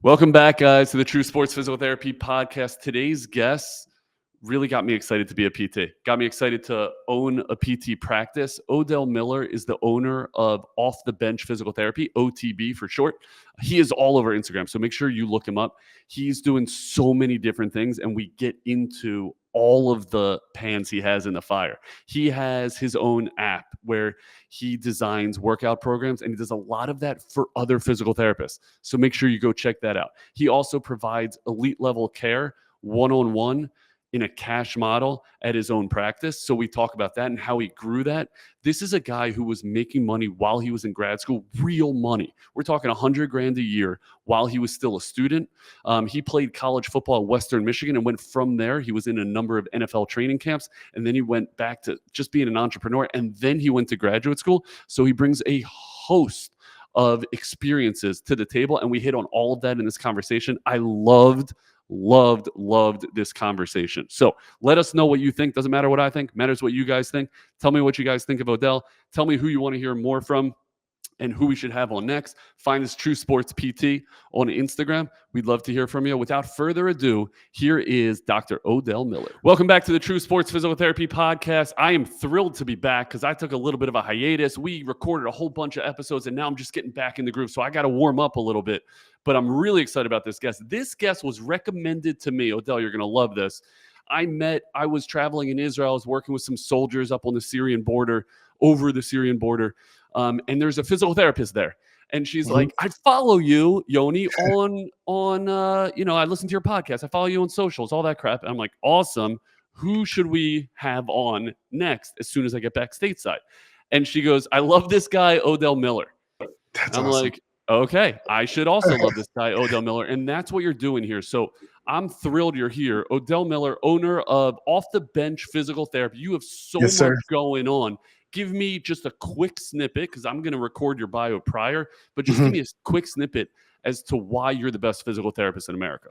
Welcome back, guys, to the True Sports Physical Therapy Podcast. Today's guest really got me excited to be a PT. Got me excited to own a PT practice. Odell Miller is the owner of Off the Bench Physical Therapy, OTB for short. He is all over Instagram, so make sure you look him up. He's doing so many different things, and we get into all of the pans he has in the fire. He has his own app where he designs workout programs, and he does a lot of that for other physical therapists. So make sure you go check that out. He also provides elite level care one-on-one in a cash model at his own practice. So we talk about that and how he grew that. This is a guy who was making money while he was in grad school, real money. We're talking $100,000 a year while he was still a student. He played college football at Western Michigan and went from there. He was in a number of NFL training camps, and then he went back to just being an entrepreneur, and then he went to graduate school. So he brings a host of experiences to the table, and we hit on all of that in this conversation. I loved this conversation. So let us know what you think. Doesn't matter what I think, matters what you guys think. Tell me what you guys think of Odell. Tell me who you want to hear more from and who we should have on next. Find us True Sports PT on Instagram. We'd love to hear from you. Without further ado, here is Dr. Odell Miller. Welcome back to the True Sports Physical Therapy Podcast. I am thrilled to be back because I took a little bit of a hiatus. We recorded a whole bunch of episodes, and now I'm just getting back in the groove. So I got to warm up a little bit, but I'm really excited about this guest. This guest was recommended to me. Odell, you're going to love this. I was traveling in Israel. I was working with some soldiers up on the Syrian border, over the Syrian border. And there's a physical therapist there. And she's like, I follow you, Yoni, on I listen to your podcast. I follow you on socials, all that crap. And I'm like, awesome. Who should we have on next as soon as I get back stateside? And she goes, I love this guy, Odell Miller. That's I'm awesome. like, okay, I should also love this guy, Odell Miller. And that's what you're doing here. So I'm thrilled you're here. Odell Miller, owner of Off the Bench Physical Therapy. You have so Yes, sir. much going on. Give me just a quick snippet, because I'm going to record your bio prior, but just give me a quick snippet as to why you're the best physical therapist in America.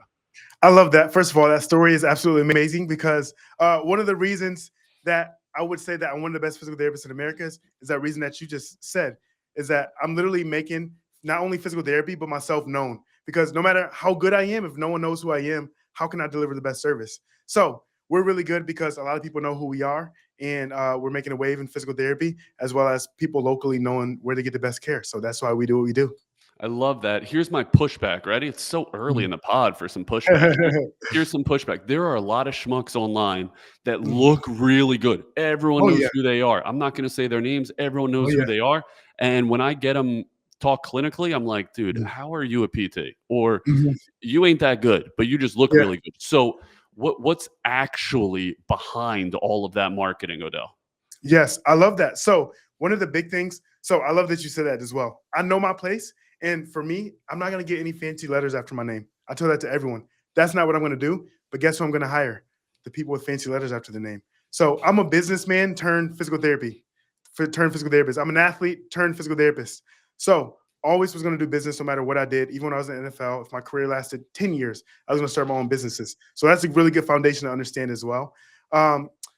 I love that. First of all, that story is absolutely amazing because one of the reasons that I would say that I'm one of the best physical therapists in America is that reason that you just said, is that I'm literally making not only physical therapy, but myself known. Because no matter how good I am, if no one knows who I am, how can I deliver the best service? So we're really good because a lot of people know who we are, and we're making a wave in physical therapy, as well as people locally knowing where to get the best care. So that's why we do what we do. I love that. Here's my pushback. Ready? It's so early in the pod for some pushback. Here's some pushback. There are a lot of schmucks online that look really good. Everyone knows who they are. I'm not going to say their names. Everyone knows who they are. And when I get them talk clinically, I'm like, dude, how are you a PT? Or you ain't that good, but you just look really good. So what's actually behind all of that marketing, Odell? Yes, I love that. So one of the big things, so I love that you said that as well. I know my place. And for me, I'm not going to get any fancy letters after my name. I tell that to everyone. That's not what I'm going to do. But guess who I'm going to hire? The people with fancy letters after the name. So I'm a businessman turned physical therapist. I'm an athlete turned physical therapist. So always was going to do business no matter what I did. Even when I was in the NFL, if my career lasted 10 years, I was going to start my own businesses. So that's a really good foundation to understand as well.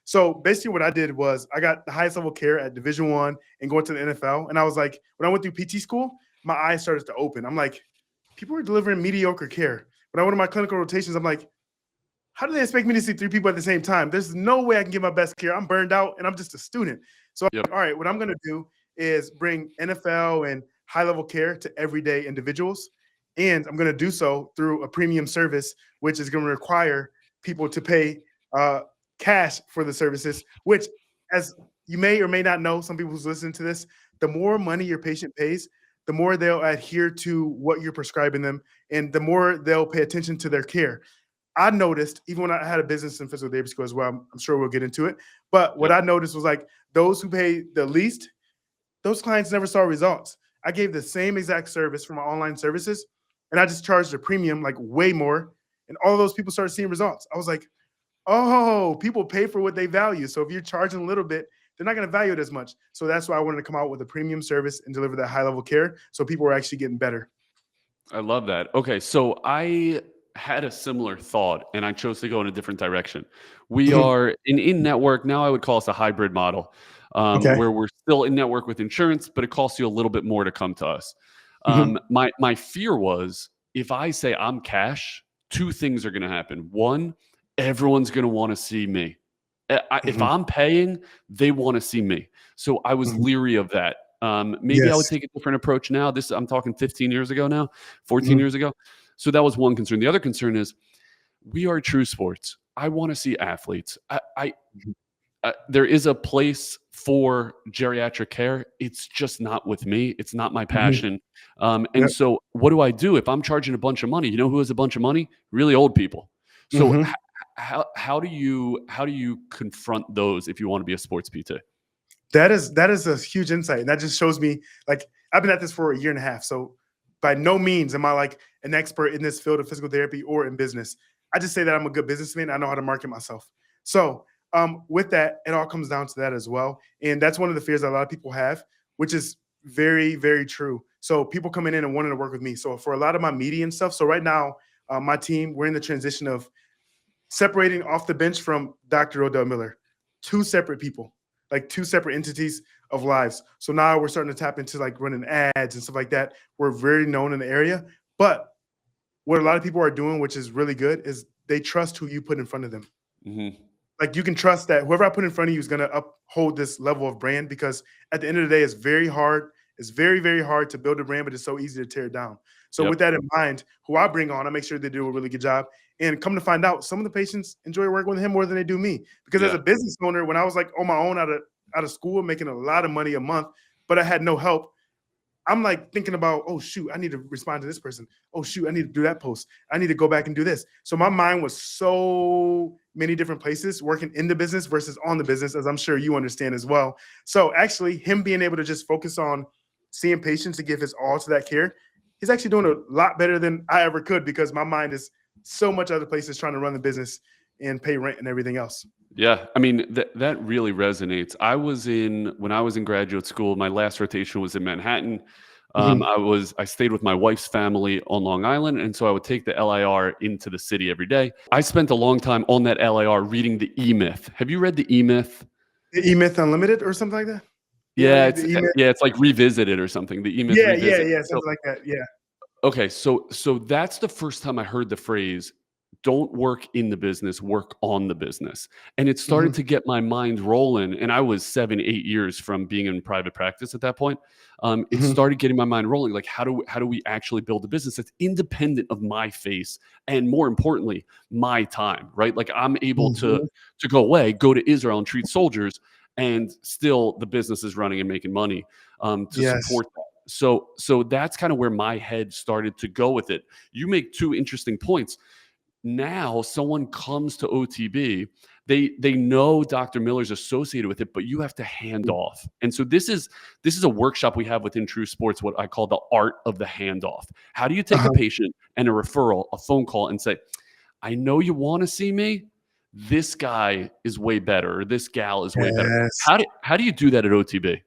So basically what I did was I got the highest level care at Division I and going to the NFL. And I was like, when I went through PT school, my eyes started to open. I'm like, people are delivering mediocre care. When I went to my clinical rotations, I'm like, how do they expect me to see 3 people at the same time? There's no way I can give my best care. I'm burned out and I'm just a student. So I'm like, all right, what I'm going to do is bring NFL and high-level care to everyday individuals. And I'm going to do so through a premium service, which is going to require people to pay cash for the services, which, as you may or may not know, some people who's listening to this, the more money your patient pays, the more they'll adhere to what you're prescribing them, and the more they'll pay attention to their care. I noticed, even when I had a business in physical therapy school as well, I'm sure we'll get into it, but what I noticed was like those who pay the least, those clients never saw results. I gave the same exact service for my online services, and I just charged a premium, like way more, and all of those people started seeing results. I was like, oh, people pay for what they value. So if you're charging a little bit, they're not going to value it as much. So that's why I wanted to come out with a premium service and deliver that high-level care so people are actually getting better. I love that. Okay, so I had a similar thought, and I chose to go in a different direction. We are in network. Now I would call us a hybrid model, where we're still in network with insurance, but it costs you a little bit more to come to us. My fear was, if I say I'm cash, two things are going to happen. One, everyone's going to want to see me. If I'm paying, they want to see me. So I was leery of that. Maybe I would Yes. take a different approach now. I'm talking 15 years ago now, 14 years ago. So that was one concern. The other concern is we are true sports. I want to see athletes. There is a place for geriatric care. It's just not with me. It's not my passion. And Yep. so what do I do if I'm charging a bunch of money? You know who has a bunch of money? Really old people. So how do you confront those if you want to be a sports PT? That is a huge insight. And that just shows me, like, I've been at this for a year and a half. So by no means am I like an expert in this field of physical therapy or in business. I just say that I'm a good businessman. I know how to market myself. So with that, it all comes down to that as well. And that's one of the fears that a lot of people have, which is very, very true. So people coming in and wanting to work with me. So for a lot of my media and stuff, so right now, my team, we're in the transition of separating off the bench from Dr. Odell Miller, two separate people, like two separate entities of lives. So now we're starting to tap into like running ads and stuff like that. We're very known in the area. But what a lot of people are doing, which is really good, is they trust who you put in front of them. Like you can trust that whoever I put in front of you is going to uphold this level of brand, because at the end of the day, it's very hard. It's very, very hard to build a brand, but it's so easy to tear it down. So with that in mind, who I bring on, I make sure they do a really good job. And come to find out, some of the patients enjoy working with him more than they do me. Because as a business owner, when I was like on my own out of school, making a lot of money a month, but I had no help, I'm like thinking about, oh, shoot, I need to respond to this person. Oh, shoot, I need to do that post. I need to go back and do this. So my mind was so many different places working in the business versus on the business, as I'm sure you understand as well. So actually him being able to just focus on seeing patients to give his all to that care, he's actually doing a lot better than I ever could, because my mind is so much other places trying to run the business and pay rent and everything else. Yeah, I mean that really resonates. When I was in graduate school, my last rotation was in Manhattan. I stayed with my wife's family on Long Island, and so I would take the LIR into the city every day. I spent a long time on that LIR reading the E-Myth. Have you read the E-Myth? The E-Myth Unlimited or something like that? Yeah, it's like Revisited or something. The E-Myth Revisited. Yeah, something like that. Yeah. Okay, so that's the first time I heard the phrase, don't work in the business, work on the business. And it started to get my mind rolling. And I was 7, 8 years from being in private practice at that point. It started getting my mind rolling. Like, how do we actually build a business that's independent of my face and, more importantly, my time, right? Like I'm able to go away, go to Israel and treat soldiers, and still the business is running and making money to support that. So that's kind of where my head started to go with it. You make two interesting points. Now someone comes to OTB, they know Dr. Miller's associated with it, but you have to hand off. And so this is a workshop we have within True Sports, what I call the art of the handoff. How do you take a patient and a referral, a phone call, and say, I know you want to see me. This guy is way better, or this gal is way better. How do you do that at OTB?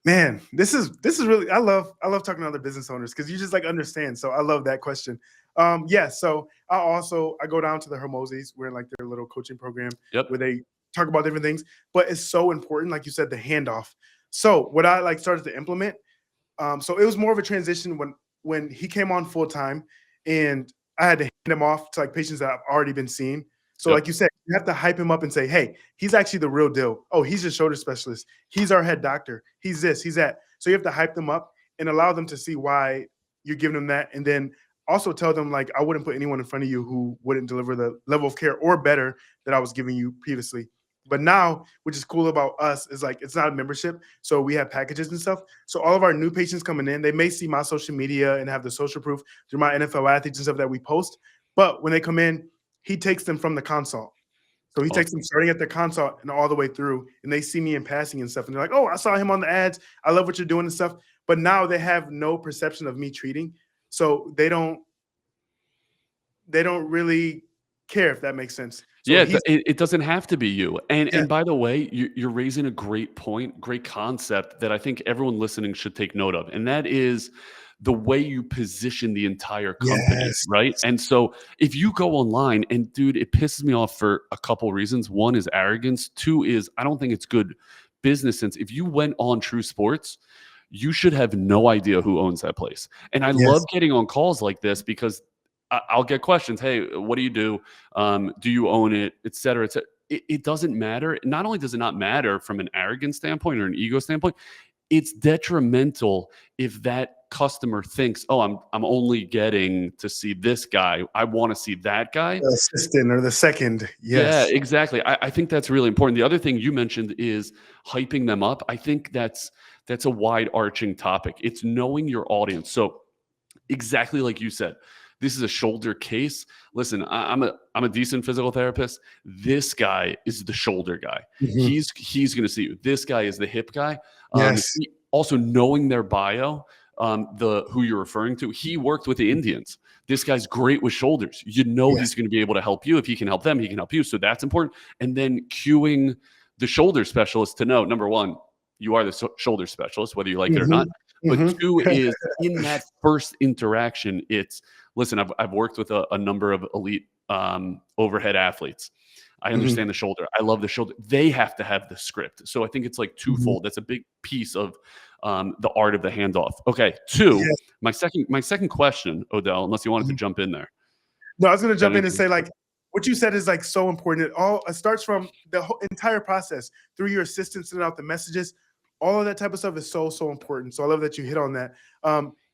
Man, this is really, I love talking to other business owners, because you just like understand. So I love that question. So I go down to the Hermosis. We're in like their little coaching program where they talk about different things, but it's so important, like you said, the handoff. So what I like started to implement, so it was more of a transition when he came on full time, and I had to hand him off to like patients that I've already been seeing. So like you said, you have to hype him up and say, hey, he's actually the real deal. Oh, he's a shoulder specialist. He's our head doctor. He's this, he's that. So you have to hype them up and allow them to see why you're giving them that. And then also tell them, like, I wouldn't put anyone in front of you who wouldn't deliver the level of care or better that I was giving you previously. But now, which is cool about us, is like, it's not a membership. So we have packages and stuff. So all of our new patients coming in, they may see my social media and have the social proof through my NFL athletes and stuff that we post. But when they come in, he takes them from the consult. So he takes them starting at the consult and all the way through, and they see me in passing and stuff. And they're like, oh, I saw him on the ads. I love what you're doing and stuff. But now they have no perception of me treating. So they don't really care, if that makes sense. So it doesn't have to be you. And by the way, you're raising a great point, great concept that I think everyone listening should take note of. And that is the way you position the entire company, right? And so if you go online, and dude, it pisses me off for a couple reasons. One is arrogance. Two is I don't think it's good business sense. If you went on True Sports, you should have no idea who owns that place. And I love getting on calls like this, because I'll get questions. Hey, what do you do? Do you own it, et cetera, et cetera. It doesn't matter. Not only does it not matter from an arrogant standpoint or an ego standpoint, it's detrimental if that customer thinks, oh, I'm only getting to see this guy. I want to see that guy. The assistant or the second. Yeah, Yes. exactly. I think that's really important. The other thing you mentioned is hyping them up. I think that's a wide arching topic. It's knowing your audience. So exactly like you said, this is a shoulder case. Listen, I'm a decent physical therapist. This guy is the shoulder guy. Mhm. He's going to see you. This guy is the hip guy. Yes. Also knowing their bio, the who you're referring to. He worked with the Indians. This guy's great with shoulders. You know Yes. he's going to be able to help you. If he can help them, he can help you. So that's important. And then cueing the shoulder specialist to know, number one, you are the shoulder specialist, whether you like it or not. Mhm. But Mhm. two is in that first interaction, it's listen, I've worked with a number of elite overhead athletes. I Mhm. understand the shoulder. I love the shoulder. They have to have the script. So I think it's like Mhm. twofold. That's a big piece of the art of the handoff. Okay, two. Yes. My second question, Odell, unless you wanted to Mhm. jump in there. No, I was gonna Got jump in and anything? say, like, what you said is, like, so important. It starts from the whole entire process, through your assistant sending out the messages. All of that type of stuff is so, so important. So I love that you hit on that.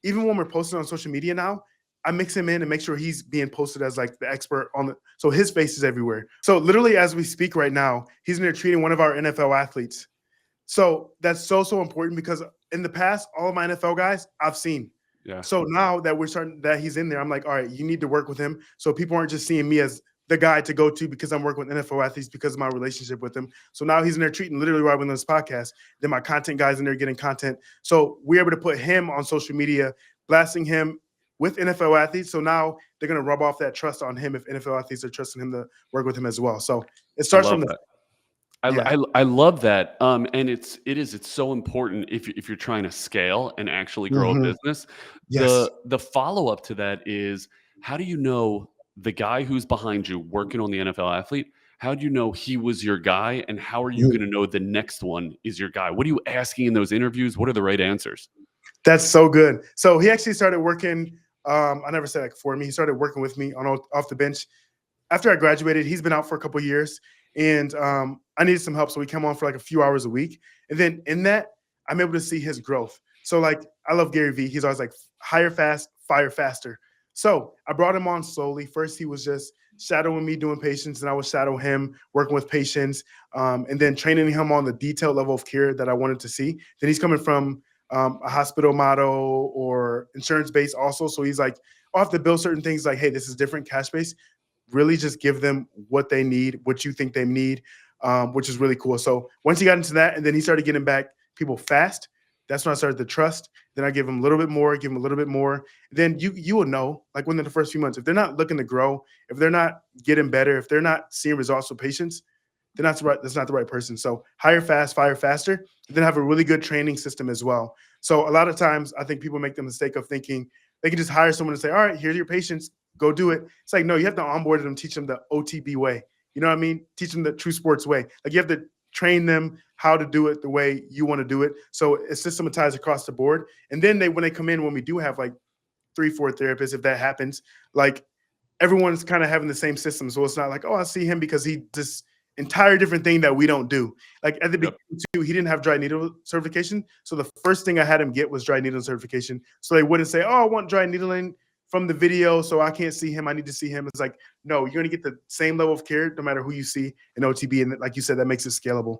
Even when we're posting on social media now, I mix him in and make sure he's being posted as, like, the expert on the so his face is everywhere. So literally as we speak right now, he's in there treating one of our NFL athletes. So that's so, so important because in the past, all of my NFL guys I've seen. Yeah, So now that we're starting that he's in there, I'm like, all right, you need to work with him. So people aren't just seeing me as the guy to go to because I'm working with NFL athletes because of my relationship with them. So now he's in there treating literally while I'm in this podcast. Then my content guys in there getting content. So we're able to put him on social media, blasting him with NFL athletes. So now they're going to rub off that trust on him if NFL athletes are trusting him to work with him as well. So it I starts from love the that. I, yeah. I love that. And it's so important if you're trying to scale and actually grow a Mhm. business. Yes. The follow up to that is how do you know the guy who's behind you working on the NFL athlete? How do you know he was your guy? And how are you Mhm. going to know the next one is your guy? What are you asking in those interviews? What are the right answers? That's so good. So he actually started working. I never said like for me. He started working with me on off the bench after I graduated. He's been out for a couple of years, and I needed some help, so we came on for like a few hours a week. And then in that, I'm able to see his growth. So like I love Gary Vee. He's always like hire fast, fire faster. So I brought him on slowly. First, he was just shadowing me doing patients, and I would shadow him working with patients, and then training him on the detailed level of care that I wanted to see. Then he's coming from a hospital model or insurance based also. So he's like, I'll have to build certain things like, hey, this is different cash based. Really just give them what they need, what you think they need, which is really cool. So once he got into that and then he started getting back people fast, that's when I started to trust. Then I give them a little bit more, give them a little bit more. Then you will know, like within the first few months, if they're not looking to grow, if they're not getting better, if they're not seeing results with patients, then that's not the right person. So hire fast, fire faster, then have a really good training system as well. So a lot of times I think people make the mistake of thinking they can just hire someone and say, all right, here's your patients, go do it. It's like, no, you have to onboard them, teach them the OTB way. You know what I mean? Teach them the true sports way. Like you have to train them how to do it the way you want to do it. So it's systematized across the board. And then when they come in, when we do have like 3, 4 therapists, if that happens, like everyone's kind of having the same system. So it's not like, oh, I see him because he just entire different thing that we don't do. Like at the Yep. beginning too, he didn't have dry needle certification. So the first thing I had him get was dry needle certification. So they wouldn't say, oh, I want dry needling from the video, so I can't see him. I need to see him. It's like, no, you're gonna get the same level of care no matter who you see in OTB. And like you said, that makes it scalable.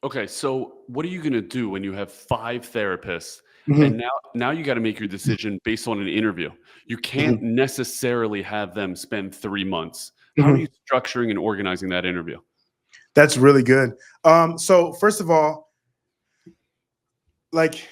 Okay, so what are you going to do when you have 5 therapists and Mhm. now you got to make your decision based on an interview? You can't Mhm. necessarily have them spend 3 months. How are you Mhm. structuring and organizing that interview? That's really good. So first of all, like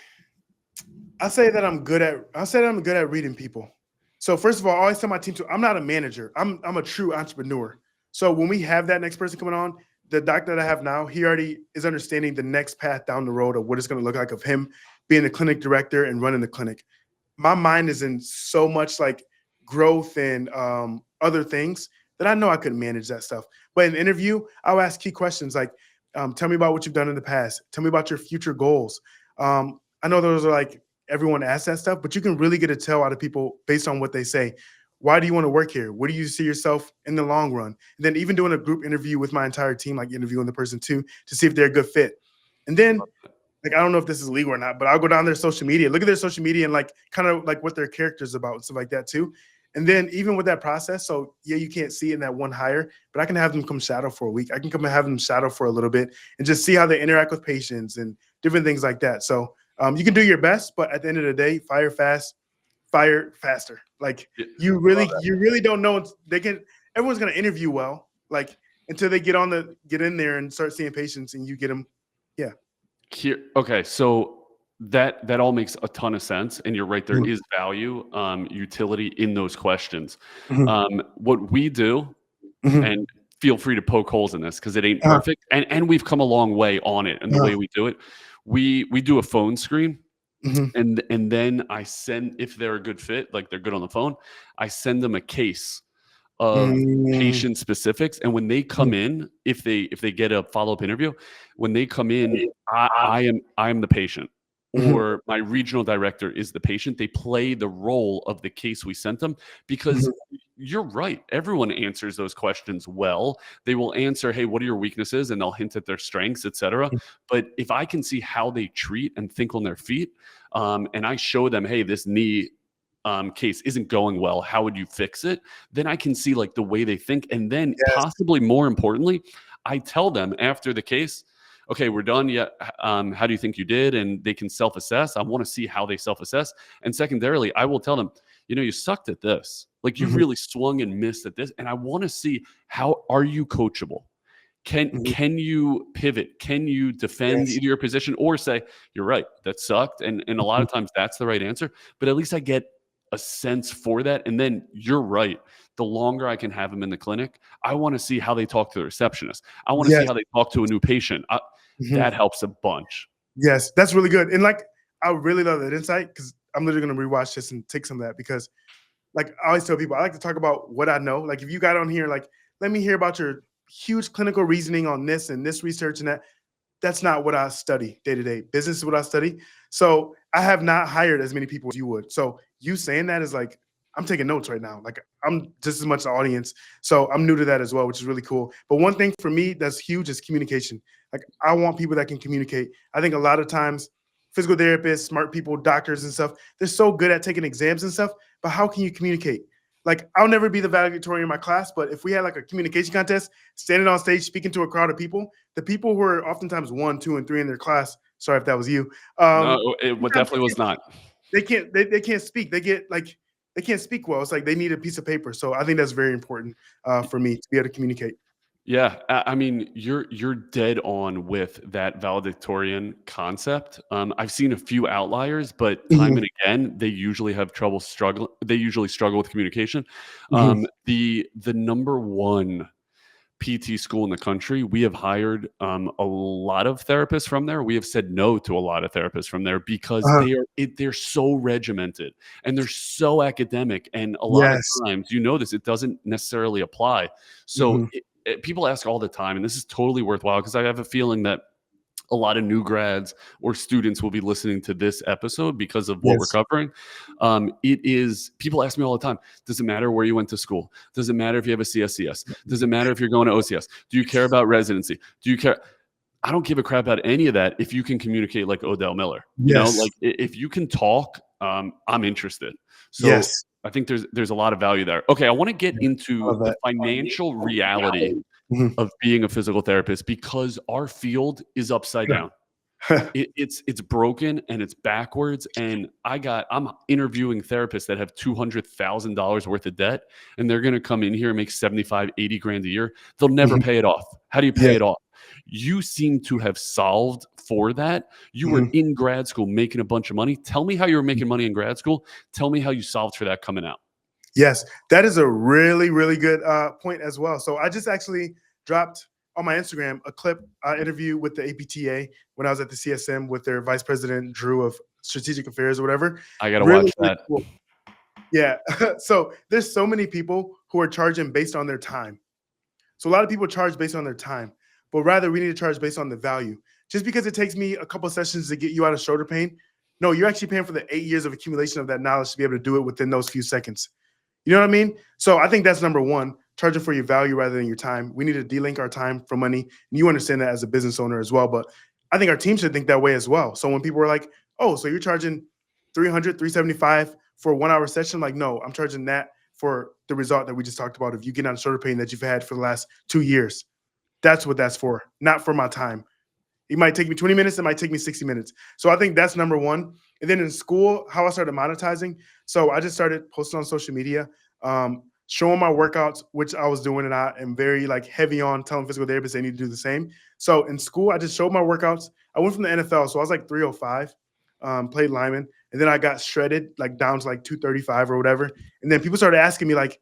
I say that I'm good at reading people. So first of all, I always tell my team I'm not a manager. I'm a true entrepreneur. So when we have that next person coming on, the doctor that I have now, he already is understanding the next path down the road of what it's going to look like of him being the clinic director and running the clinic. My mind is in so much like growth and other things that I know I couldn't manage that stuff. But in the interview, I'll ask key questions like, tell me about what you've done in the past. Tell me about your future goals. I know those are like everyone asks that stuff, but you can really get a tell out of people based on what they say. Why do you want to work here? Where do you see yourself in the long run? And then even doing a group interview with my entire team, like interviewing the person too, to see if they're a good fit. And then, like, I don't know if this is legal or not, but I'll go down their social media, look at their social media and like kind of like what their character's about and stuff like that too. And then even with that process, so yeah, you can't see it in that one hire, but I can have them come shadow for a week. I can come and have them shadow for a little bit and just see how they interact with patients and different things like that. So you can do your best, but at the end of the day, fire fast, fire faster. Like you really don't know. Everyone's going to interview well, like until they get in there and start seeing patients and you get them. Yeah. Okay. So that all makes a ton of sense. And you're right. There is value, utility in those questions. What we do, and feel free to poke holes in this because it ain't perfect. And we've come a long way on it. And the way we do it, we do a phone screen. And then I send, if they're a good fit, like they're good on the phone, I send them a case of patient specifics. And when they come in, if they get a follow-up interview, when they come in, I am the patient, or my regional director is the patient. They play the role of the case we sent them, because you're right. Everyone answers those questions well. They will answer, hey, what are your weaknesses? And they'll hint at their strengths, etc. But if I can see how they treat and think on their feet, and I show them, hey, this knee case isn't going well, how would you fix it? Then I can see like the way they think. And then possibly more importantly, I tell them after the case, okay, we're done. Yeah. How do you think you did? And they can self-assess. I want to see how they self-assess. And secondarily, I will tell them, you sucked at this. Like you really swung and missed at this. And I want to see, how are you coachable? Can you pivot? Can you defend either your position or say, you're right, that sucked? And a lot of times that's the right answer, but at least I get a sense for that. And then you're right. The longer I can have them in the clinic, I want to see how they talk to the receptionist. I want to see how they talk to a new patient. That helps a bunch. Yes, that's really good. And like, I really love that insight, because I'm literally going to rewatch this and take some of that, because like I always tell people, I like to talk about what I know. Like if you got on here, like, let me hear about your huge clinical reasoning on this and this research and that. That's not what I study day to day. Business is what I study. So I have not hired as many people as you would. So you saying that is like, I'm taking notes right now. Like I'm just as much the audience. So I'm new to that as well, which is really cool. But one thing for me that's huge is communication. Like I want people that can communicate. I think a lot of times physical therapists, smart people, doctors and stuff, they're so good at taking exams and stuff, but how can you communicate? Like I'll never be the valedictorian in my class, but if we had like a communication contest, standing on stage, speaking to a crowd of people, the people who are oftentimes 1, 2, and 3 in their class, sorry if that was you. No, it definitely was not. They can't speak. They can't speak well. It's like they need a piece of paper. So I think that's very important for me to be able to communicate. Yeah, I mean, you're dead on with that valedictorian concept. I've seen a few outliers, but time and again, they usually have trouble struggling. They usually struggle with communication. The number one PT school in the country, we have hired a lot of therapists from there. We have said no to a lot of therapists from there because they're so regimented and they're so academic. And a lot of times, this, it doesn't necessarily apply. So people ask all the time, and this is totally worthwhile because I have a feeling that a lot of new grads or students will be listening to this episode because of what we're covering. People ask me all the time, does it matter where you went to school? Does it matter if you have a CSCS? Does it matter if you're going to OCS? Do you care about residency? Do you care? I don't give a crap about any of that if you can communicate like Odell Miller. Like if you can talk, I'm interested. So I think there's a lot of value there. Okay, I want to get into the financial reality of being a physical therapist, because our field is upside down. It's broken and it's backwards. And I'm interviewing therapists that have $200,000 worth of debt, and they're going to come in here and make 75, 80 grand a year. They'll never pay it off. How do you pay it off? You seem to have solved for that. You were in grad school making a bunch of money. Tell me how you were making money in grad school. Tell me how you solved for that coming out. Yes, that is a really, really good point as well. So I just actually dropped on my Instagram a clip interview with the APTA when I was at the CSM with their vice president, Drew, of strategic affairs or whatever. I got to watch that. Cool. Yeah. So there's so many people who are charging based on their time. So a lot of people charge based on their time, but rather we need to charge based on the value. Just because it takes me a couple of sessions to get you out of shoulder pain, no, you're actually paying for the 8 years of accumulation of that knowledge to be able to do it within those few seconds. You know what I mean? So I think that's number one, charging for your value rather than your time. We need to delink our time for money. And you understand that as a business owner as well. But I think our team should think that way as well. So when people are like, oh, so you're charging 300, 375 for a 1 hour session, like, no, I'm charging that for the result that we just talked about of you getting out of shoulder pain that you've had for the last 2 years. That's what that's for, not for my time. It might take me 20 minutes. It might take me 60 minutes. So I think that's number one. And then in school, how I started monetizing. So I just started posting on social media, showing my workouts, which I was doing, and I am very like heavy on telling physical therapists they need to do the same. So in school, I just showed my workouts. I went from the NFL, so I was like 305, played lineman, and then I got shredded like down to like 235 or whatever. And then people started asking me like,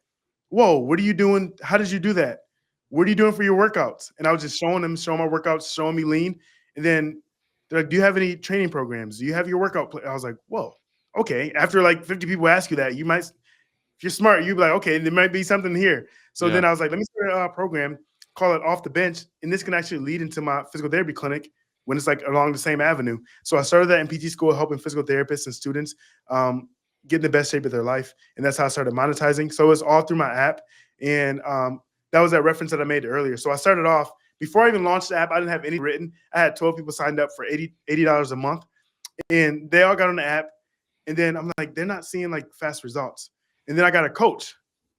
"Whoa, what are you doing? How did you do that? What are you doing for your workouts?" And I was just showing them, showing my workouts, showing me lean. And then they're like, "Do you have any training programs? Do you have your workout?" I was like, "Whoa, okay." After like 50 people ask you that, you might, if you're smart, you'd be like, "Okay, there might be something here." So Yeah. then I was like, "Let me start a program, call it Off the Bench, and this can actually lead into my physical therapy clinic when it's like along the same avenue." So I started that in PT school, helping physical therapists and students get in the best shape of their life, and that's how I started monetizing. So it's all through my app, and that was that reference that I made earlier. So I started off before I even launched the app. I didn't have any written. I had 12 people signed up for $80 a month, and they all got on the app. And then I'm like, they're not seeing like fast results. And then I got a coach.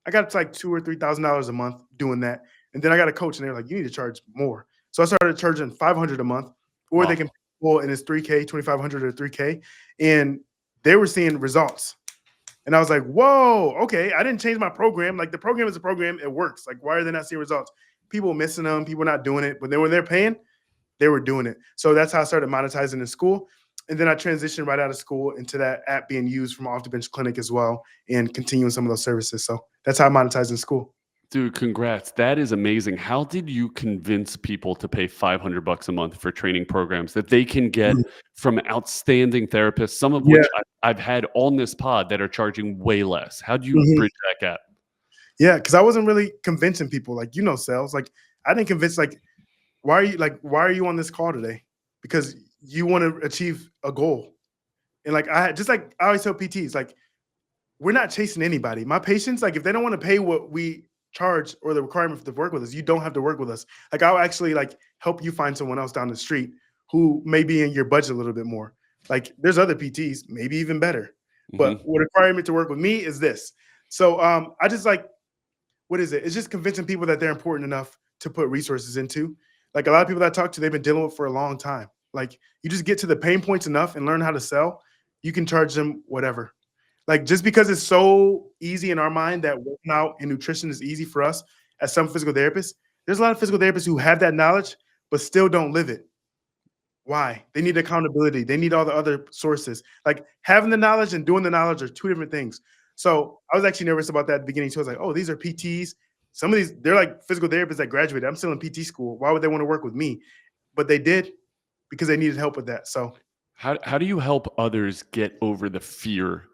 I got like $2,000 or $3,000 a month doing that. And then I got a coach, and they're like, you need to charge more. So I started charging $500 a month, or they Wow. can pull, and it's 3K, 2,500 or 3K, and they were seeing results. And I was like, whoa, okay. I didn't change my program. Like the program is a program, it works. Like, why are they not seeing results? People missing them, people not doing it. But then when they're paying, they were doing it. So that's how I started monetizing in school. And then I transitioned right out of school into that app being used from Off the Bench Clinic as well, and continuing some of those services. So that's how I monetize in school. Dude, congrats. That is amazing. How did you convince people to pay $500 a month for training programs that they can get Mhm. from outstanding therapists, some of Yeah. which I've had on this pod that are charging way less? How do you Mhm. bridge that gap? Yeah. Cause I wasn't really convincing people, like, sales. Like, I didn't convince, like, why are you on this call today? Because you want to achieve a goal. And like, just like I always tell PTs, like, we're not chasing anybody. My patients, like, if they don't want to pay what we charge or the requirement to work with us, you don't have to work with us. Like, I'll actually like help you find someone else down the street who may be in your budget a little bit more. Like, there's other PTs, maybe even better. But Mhm. what requirement to work with me is this. So I just like, what is it? It's just convincing people that they're important enough to put resources into. Like a lot of people that I talk to, they've been dealing with for a long time. Like, you just get to the pain points enough and learn how to sell, you can charge them whatever. Like, just because it's so easy in our mind that working out and nutrition is easy for us as some physical therapists, there's a lot of physical therapists who have that knowledge but still don't live it. Why? They need accountability. They need all the other sources. Like, having the knowledge and doing the knowledge are two different things. So I was actually nervous about that at the beginning too. I was like, oh, these are PTs. Some of these, they're like physical therapists that graduated. I'm still in PT school. Why would they want to work with me? But they did, because they needed help with that. So How do you help others get over the fear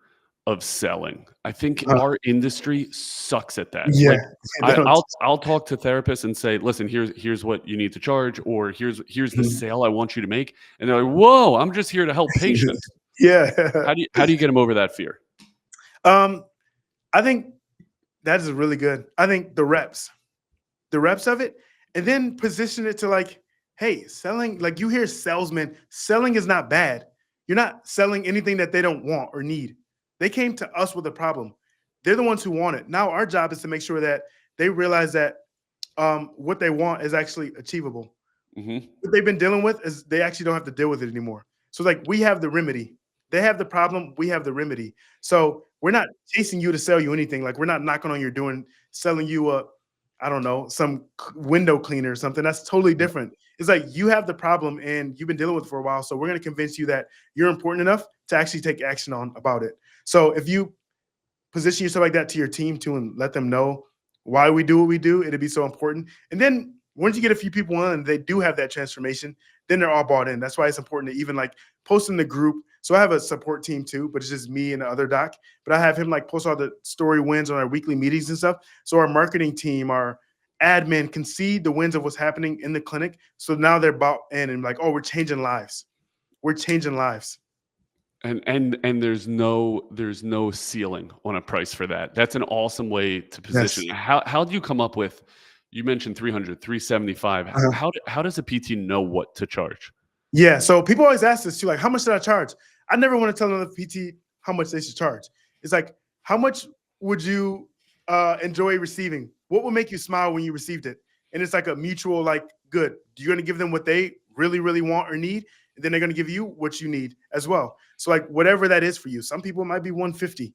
of selling? I think uh, our industry sucks at that. yeah, Like they I, don't. I'll talk to therapists and say, listen, here's what you need to charge, or here's the Mhm. sale I want you to make. And they're like, whoa, I'm just here to help patients. Yeah. How do you get them over that fear? um, I think that is really good. I think the reps of it, and then position it to like, hey, selling, like, you hear salesmen, selling is not bad. You're not selling anything that they don't want or need. They came to us with a problem. They're the ones who want it. Now our job is to make sure that they realize that what they want is actually achievable. Mhm. What they've been dealing with is they actually don't have to deal with it anymore. So like, we have the remedy. They have the problem, we have the remedy. So we're not chasing you to sell you anything. Like, we're not knocking on your door and selling you a, I don't know, some window cleaner or something. That's totally different. It's like, you have the problem and you've been dealing with it for a while. So we're going to convince you that you're important enough to actually take action on about it. So if you position yourself like that to your team too, and let them know why we do what we do, it'd be so important. And then once you get a few people on and they do have that transformation, then they're all bought in. That's why it's important to even like post in the group. So I have a support team too, but it's just me and the other doc. But I have him like post all the story wins on our weekly meetings and stuff. So our marketing team, our admin can see the wins of what's happening in the clinic. So now they're bought in and like, oh, we're changing lives. We're changing lives. And there's no ceiling on a price for that. That's an awesome way to position Yes. it. How do you come up with, you mentioned 300, 375. Uh-huh. How does a PT know what to charge? Yeah. So people always ask this too, like, how much should I charge? I never want to tell another PT how much they should charge. It's like, how much would you enjoy receiving? What would make you smile when you received it? And it's like a mutual, like, good. You're going to give them what they really, really want or need, and then they're going to give you what you need as well. So, like, whatever that is for you. Some people it might be 150.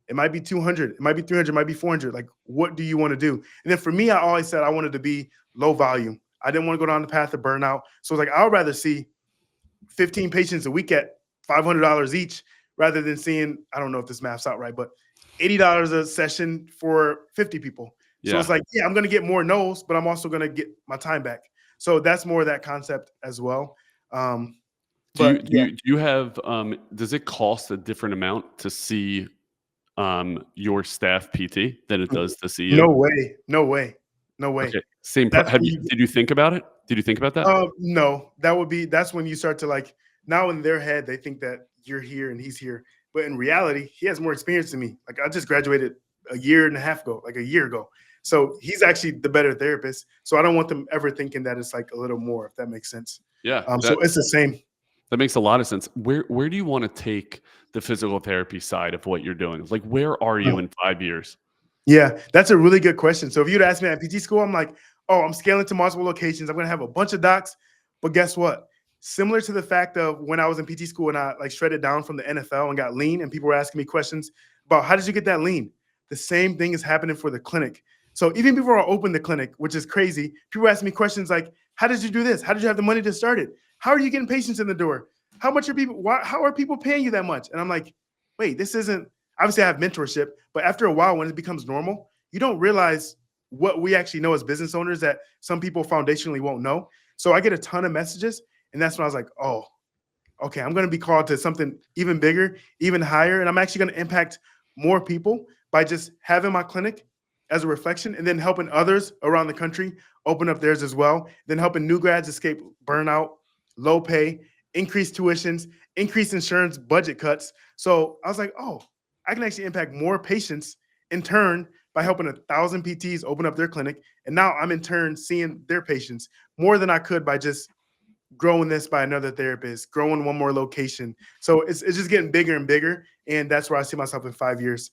It might be 200. It might be 300. It might be 400. Like, what do you want to do? And then for me, I always said I wanted to be low volume. I didn't want to go down the path of burnout. So, it's like, I would rather see 15 patients a week at $500 each rather than seeing, I don't know if this math's out right, but $80 a session for 50 people. So it's like, yeah, I'm going to get more no's, but I'm also going to get my time back. So that's more of that concept as well. Do you have, does it cost a different amount to see your staff PT than it does to see you? No way. No way. No way. Okay. Same. Did you think about it? Did you think about that? No, that's when you start to, like, now in their head, they think that you're here and he's here. But in reality, he has more experience than me. Like, I just graduated a year and a half ago, like a year ago. So he's actually the better therapist. So I don't want them ever thinking that it's like a little more, if that makes sense. Yeah. So it's the same. That makes a lot of sense. Where do you want to take the physical therapy side of what you're doing? Like, where are you in 5 years? Yeah, that's a really good question. So if you'd ask me at PT school, I'm like, oh, I'm scaling to multiple locations. I'm going to have a bunch of docs. But guess what? Similar to the fact of when I was in PT school and I, like, shredded down from the NFL and got lean, and people were asking me questions about how did you get that lean? The same thing is happening for the clinic. So even before I opened the clinic, which is crazy, people ask me questions like, how did you do this? How did you have the money to start it? How are you getting patients in the door? How are people paying you that much? And I'm like, wait, this isn't, obviously I have mentorship, but after a while, when it becomes normal, you don't realize what we actually know as business owners that some people foundationally won't know. So I get a ton of messages, and that's when I was like, oh, okay, I'm going to be called to something even bigger, even higher. And I'm actually going to impact more people by just having my clinic as a reflection, and then helping others around the country open up theirs as well, then helping new grads escape burnout, low pay, increased tuitions, increased insurance budget cuts. So I was like, oh, I can actually impact more patients in turn by helping 1,000 PTs open up their clinic. And now I'm in turn seeing their patients more than I could by just growing this by another therapist, growing one more location. So it's just getting bigger and bigger. And that's where I see myself in 5 years,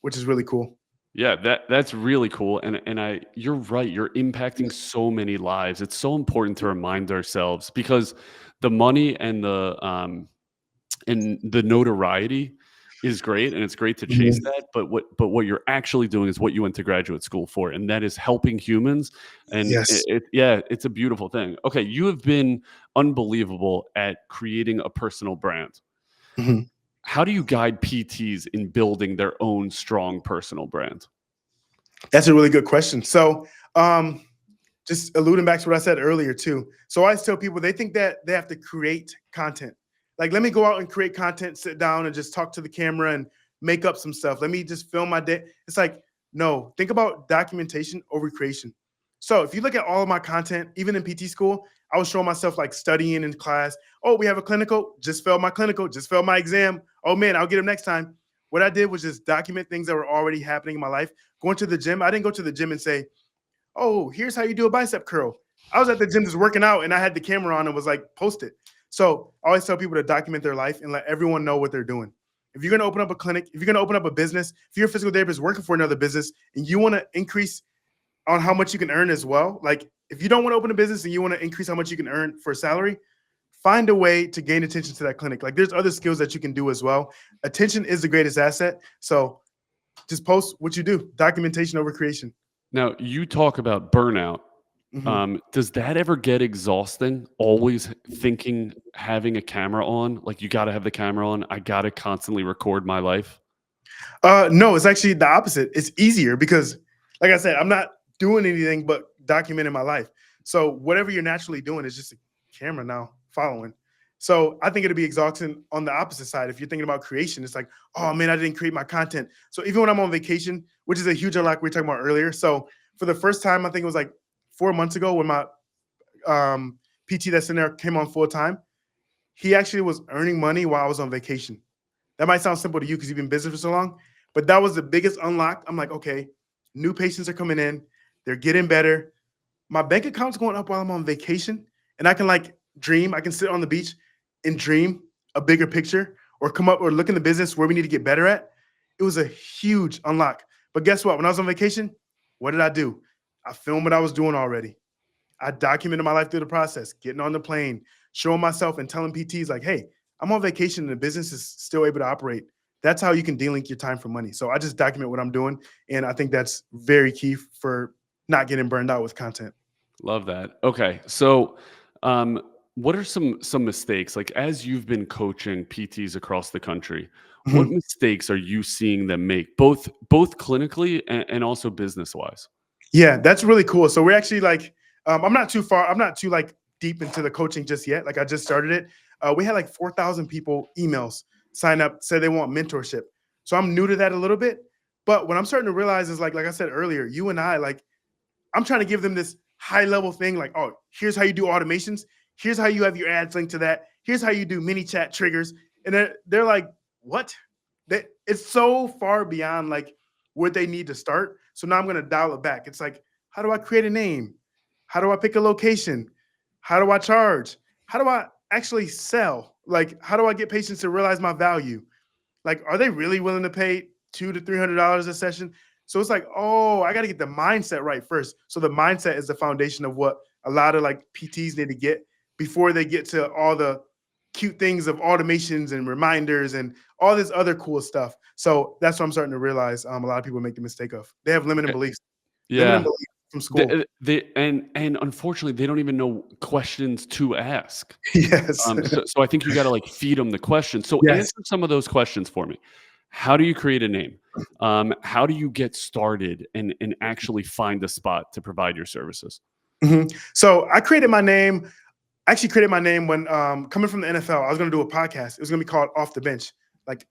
which is really cool. Yeah, that's really cool. And you're right. You're impacting so many lives. It's so important to remind ourselves, because the money and the notoriety is great, and it's great to chase that. But what you're actually doing is what you went to graduate school for, and that is helping humans. And Yes. it's a beautiful thing. Okay, you have been unbelievable at creating a personal brand. Mhm. How do you guide PTs in building their own strong personal brand? That's a really good question. So, just alluding back to what I said earlier too. So I always tell people they think that they have to create content. Like, let me go out and create content, sit down and just talk to the camera and make up some stuff. Let me just film my day. It's like, no, think about documentation over creation. So if you look at all of my content, even in PT school, I was showing myself like studying in class. Oh, we have a clinical, just failed my clinical, just failed my exam. Oh man, I'll get them next time. What I did was just document things that were already happening in my life. Going to the gym, I didn't go to the gym and say, oh, here's how you do a bicep curl. I was at the gym just working out, and I had the camera on and was like, post it. So I always tell people to document their life and let everyone know what they're doing. If you're going to open up a clinic, if you're going to open up a business, if you're a physical therapist working for another business and you want to increase on how much you can earn as well, like if you don't want to open a business and you want to increase how much you can earn for a salary, find a way to gain attention to that clinic. Like, there's other skills that you can do as well. Attention is the greatest asset. So just post what you do, documentation over creation. Now, you talk about burnout. Does that ever get exhausting? Always thinking, having a camera on, like, you got to have the camera on. I got to constantly record my life. No, it's actually the opposite. It's easier because, like I said, I'm not doing anything but documenting my life. So whatever you're naturally doing is just a camera now following. So I think it'd be exhausting on the opposite side. If you're thinking about creation, it's like, oh man, I didn't create my content. So even when I'm on vacation, which is a huge unlock we were talking about earlier. So for the first time, I think it was like 4 months ago when my PT that's in there came on full time, he actually was earning money while I was on vacation. That might sound simple to you because you've been in business for so long, but that was the biggest unlock. I'm like, okay, new patients are coming in, they're getting better. My bank account's going up while I'm on vacation, and I can like dream. I can sit on the beach and dream a bigger picture, or come up or look in the business where we need to get better at. It was a huge unlock. But guess what? When I was on vacation, what did I do? I filmed what I was doing already. I documented my life through the process, getting on the plane, showing myself and telling PTs like, hey, I'm on vacation and the business is still able to operate. That's how you can delink your time for money. So I just document what I'm doing. And I think that's very key for not getting burned out with content. Love that. Okay. So, what are some mistakes, like as you've been coaching PTs across the country, what Mhm. mistakes are you seeing them make, both clinically and also business wise? Yeah, that's really cool. So we're actually like, I'm not too far, I'm not too like deep into the coaching just yet. Like I just started it. We had like 4,000 people emails sign up, say they want mentorship. So I'm new to that a little bit. But what I'm starting to realize is like I said earlier, you and I, like, I'm trying to give them this high level thing like, oh, here's how you do automations. Here's how you have your ads linked to that. Here's how you do mini chat triggers. And they're like, what? It's so far beyond like where they need to start. So now I'm going to dial it back. It's like, how do I create a name? How do I pick a location? How do I charge? How do I actually sell? Like, how do I get patients to realize my value? Like, are they really willing to pay $200 to $300 a session? So it's like, oh, I got to get the mindset right first. So the mindset is the foundation of what a lot of like PTs need to get before they get to all the cute things of automations and reminders and all this other cool stuff. So that's what I'm starting to realize. A lot of people make the mistake of. They have limiting Okay. beliefs, limiting Yeah. beliefs from school. And unfortunately, they don't even know questions to ask. Yes. So I think you got to like feed them the question. So Yes. answer some of those questions for me. How do you create a name? How do you get started and actually find a spot to provide your services? Mhm. So I created my name. Actually created my name when coming from the NFL. I was going to do a podcast. It was going to be called Off the Bench, like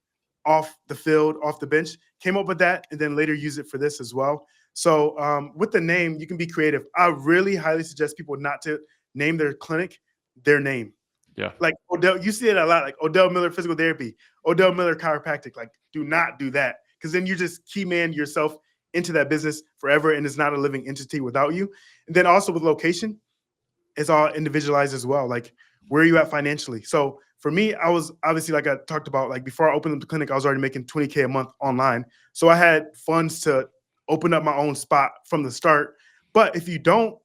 off the field, off the bench. Came up with that, and then later use it for this as well. So with the name, you can be creative. I really highly suggest people not to name their clinic their name. Yeah. Like Odell, you see it a lot, like Odell Miller Physical Therapy, Odell Miller Chiropractic. Like, do not do that because then you just key man yourself into that business forever, and it's not a living entity without you. And then also with location, it's all individualized as well. Like, where are you at financially? So for me, I was obviously, like I talked about, like before I opened up the clinic, I was already making 20K a month online. So I had funds to open up my own spot from the start. But if you don't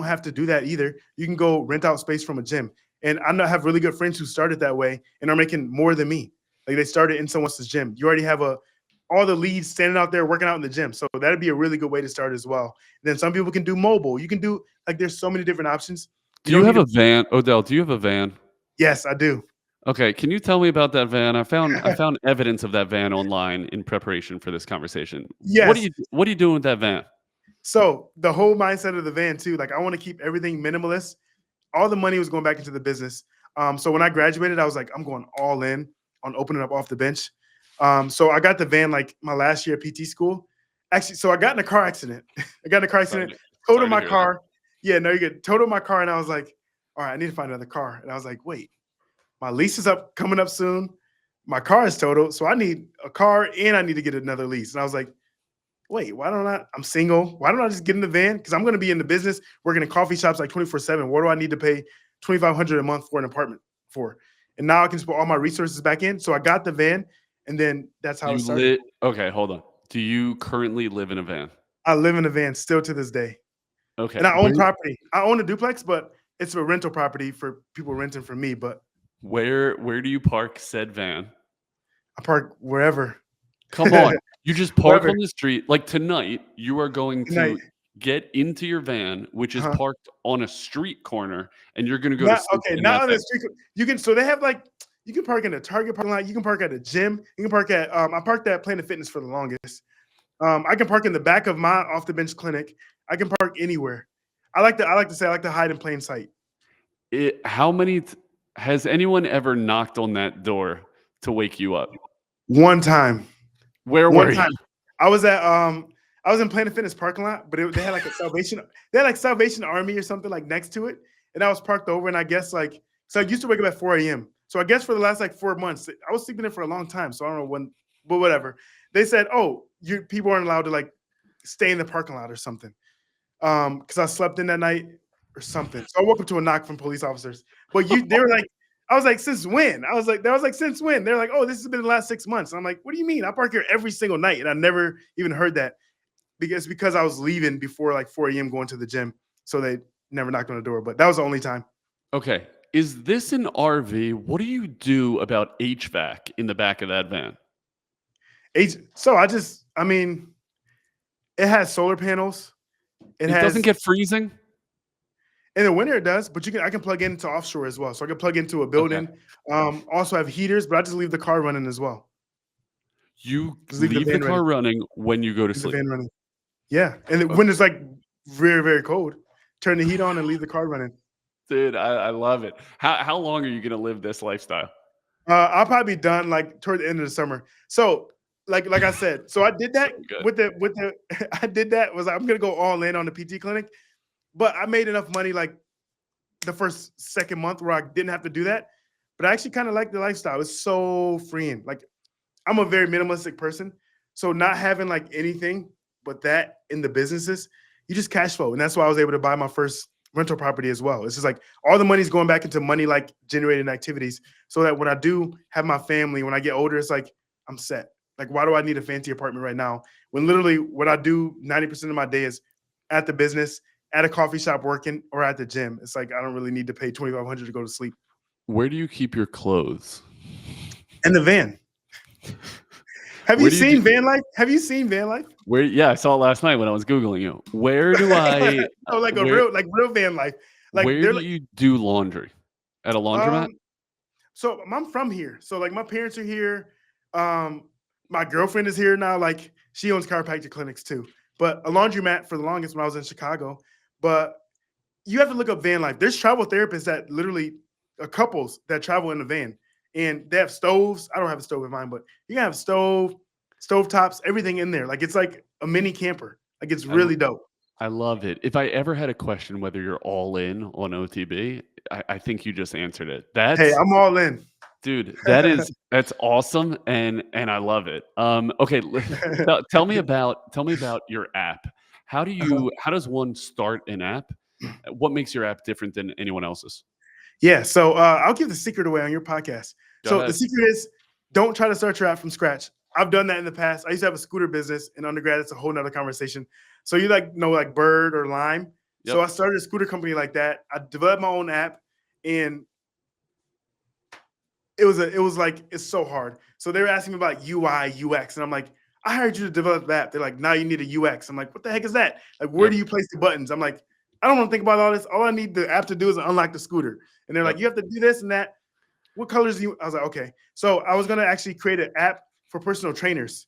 have to do that either. You can go rent out space from a gym. And have really good friends who started that way and are making more than me. Like they started in someone else's gym. You already have all the leads standing out there working out in the gym. So that'd be a really good way to start as well. And then some people can do mobile. You can do like there's so many different options. You Do you don't need have to. a van, Odell? Do you have a van? Yes, I do. Okay, can you tell me about that van? I found evidence of that van online in preparation for this conversation. Yes. What are you doing with that van? So the whole mindset of the van too, like I want to keep everything minimalist. All the money was going back into the business. So when I graduated, I was like, I'm going all in on opening up Off the Bench. So I got the van like my last year at PT school. Actually, so I got in a car accident. I got in a car Sorry accident, to, totaled sorry to my hear that. car. Yeah, no, you get totaled my car, and I was like, all right, I need to find another car. And I was like, wait, my lease is coming up soon. My car is totaled, so I need a car and I need to get another lease. And I was like, wait, why don't I? I'm single. Why don't I just get in the van? Because I'm going to be in the business working in coffee shops like 24/7. What do I need to pay $2,500 a month for an apartment for? And now I can just put all my resources back in. So I got the van, and then that's how it You started. lit Okay, hold on. Do you currently live in a van? I live in a van still to this day, Okay. and I own property. I own a duplex, but it's a rental property for people renting from me. But Where do you park said van? I park wherever, Come on. You just park wherever. on the street. Like tonight, you are going Good night. to get into your van, which is Uh-huh. parked on a street corner, and you're gonna go to Not sleep okay. in that Not on the thing. street. You can. So they have like you can park in a Target parking lot. You can park at a gym. You can park at. I parked at Planet Fitness for the longest. I can park in the back of my off the bench clinic. I can park anywhere. I like to say I like to hide in plain sight. How many has anyone ever knocked on that door to wake you up? One time. Where One were you? time. I was at I was in Planet Fitness parking lot, but they had like a Salvation. They had like Salvation Army or something like next to it, and I was parked over. And I guess like so I used to wake up at 4 a.m. So I guess for the last like 4 months, I was sleeping there for a long time. So I don't know when, but whatever. They said, oh, people aren't allowed to like stay in the parking lot or something. Because I slept in that night or something. So I woke up to a knock from police officers. But they were like, I was like, since when? I was like, since when? They're like, oh, this has been the last 6 months. And I'm like, what do you mean? I park here every single night. And I never even heard that because I was leaving before like 4 a.m. going to the gym. So they never knocked on the door. But that was the only time. Okay. Is this an RV? What do you do about HVAC in the back of that van? So I mean, it has solar panels. It doesn't get freezing? In the winter it does, but I can plug into offshore as well. So I can plug into a building. Okay. Also have heaters, but I just leave the car running as well. You leave the car running when you go to sleep. The van running. Yeah. And when it's like very, very cold, turn the heat on and leave the car running. Dude, I love it. How long are you gonna live this lifestyle? I'll probably be done like toward the end of the summer. So like I said, so I did that with the I did that was I'm gonna go all in on the PT clinic, but I made enough money like the second month where I didn't have to do that. But I actually kind of like the lifestyle. It's so freeing. Like I'm a very minimalistic person. So not having like anything but that in the businesses, you just cash flow. And that's why I was able to buy my first rental property as well. It's just like all the money's going back into money like generating activities so that when I do have my family, when I get older, it's like I'm set. Like, why do I need a fancy apartment right now? When literally what I do 90% of my day is at the business, at a coffee shop working, or at the gym. It's like I don't really need to pay $2,500 to go to sleep. Where do you keep your clothes? In the van. Have you seen van life? Have you seen van life? Where? Yeah, I saw it last night when I was Googling you. Where do I? Oh, like real van life. Like where do you do laundry? At a laundromat? So I'm from here. So like my parents are here. My girlfriend is here now. Like she owns chiropractic clinics too. But a laundromat for the longest when I was in Chicago. But you have to look up van life. There's travel therapists that literally couples that travel in a van. And they have stoves. I don't have a stove in mine, but you can have stove tops, everything in there. Like it's like a mini camper. Like it's really dope. I love it. If I ever had a question whether you're all in on OTB, I think you just answered it. Hey, I'm all in. Dude, that's awesome, and I love it. Okay, tell me about your app. How does one start an app? What makes your app different than anyone else's? Yeah, so I'll give the secret away on your podcast. Go ahead. The secret is don't try to start your app from scratch. I've done that in the past. I used to have a scooter business in undergrad. It's a whole nother conversation. So you like Bird or Lime. Yep. So I started a scooter company like that. I developed my own app, and it's so hard. So they were asking me about UI, UX, and I'm like, I hired you to develop that. They're like, now you need a UX. I'm like, what the heck is that? Like, where do you place the buttons? I'm like, I don't want to think about all this. All I need the app to do is unlock the scooter. And they're like, you have to do this and that. What colors do you? I was like, okay. So I was gonna actually create an app for personal trainers.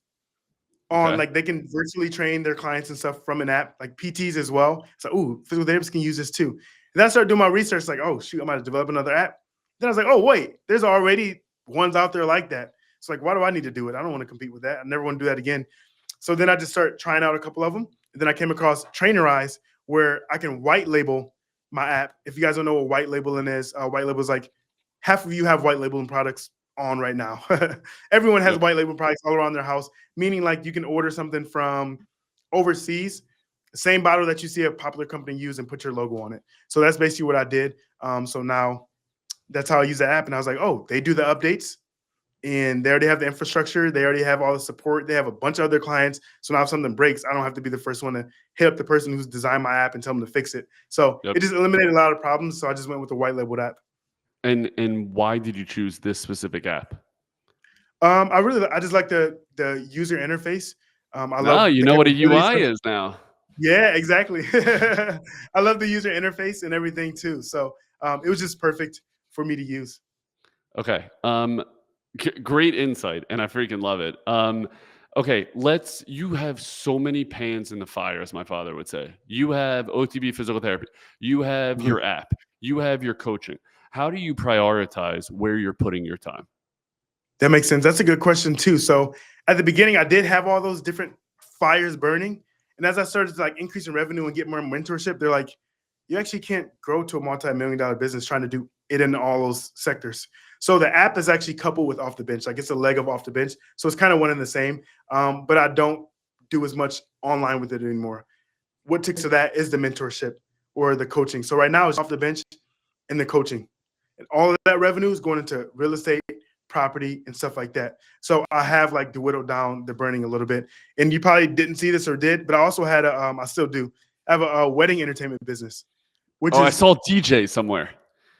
Like they can virtually train their clients and stuff from an app, like PTs as well. So, physical therapists can use this too. And then I started doing my research, like, oh shoot, I'm about to develop another app. Then I was like, oh wait, there's already ones out there like that. It's like, why do I need to do it? I don't want to compete with that. I never want to do that again. So then I just started trying out a couple of them. And then I came across Trainerize, where I can white label my app. If you guys don't know what white labeling is, white label is like half of you have white labeling products on right now. Everyone has white label products all around their house, meaning like you can order something from overseas, the same bottle that you see a popular company use and put your logo on it. So that's basically what I did. So now that's how I use the app. And I was like, oh, they do the updates and they already have the infrastructure. They already have all the support. They have a bunch of other clients. So now if something breaks, I don't have to be the first one to hit up the person who's designed my app and tell them to fix it. So it just eliminated a lot of problems. So I just went with the white labeled app. And why did you choose this specific app? I just like the user interface. I love you know what a UI is now. Yeah, exactly. I love the user interface and everything too. So it was just perfect for me to use. Okay. Great insight, and I freaking love it. Okay, you have so many pans in the fire, as my father would say. You have OTB physical therapy. You have your app. You have your coaching. How do you prioritize where you're putting your time? That makes sense. That's a good question too. So at the beginning, I did have all those different fires burning. And as I started to like increase in revenue and get more mentorship, they're like, you actually can't grow to a multi-million-dollar business trying to do it in all those sectors. So the app is actually coupled with Off the Bench. Like it's a leg of Off the Bench. So it's kind of one and the same. But I don't do as much online with it anymore. What takes to that is the mentorship or the coaching. So right now it's Off the Bench and the coaching. And all of that revenue is going into real estate, property, and stuff like that. So I have like whittled down the burning a little bit. And you probably didn't see this or did, but I also had I still do have a wedding entertainment business. I saw DJ somewhere.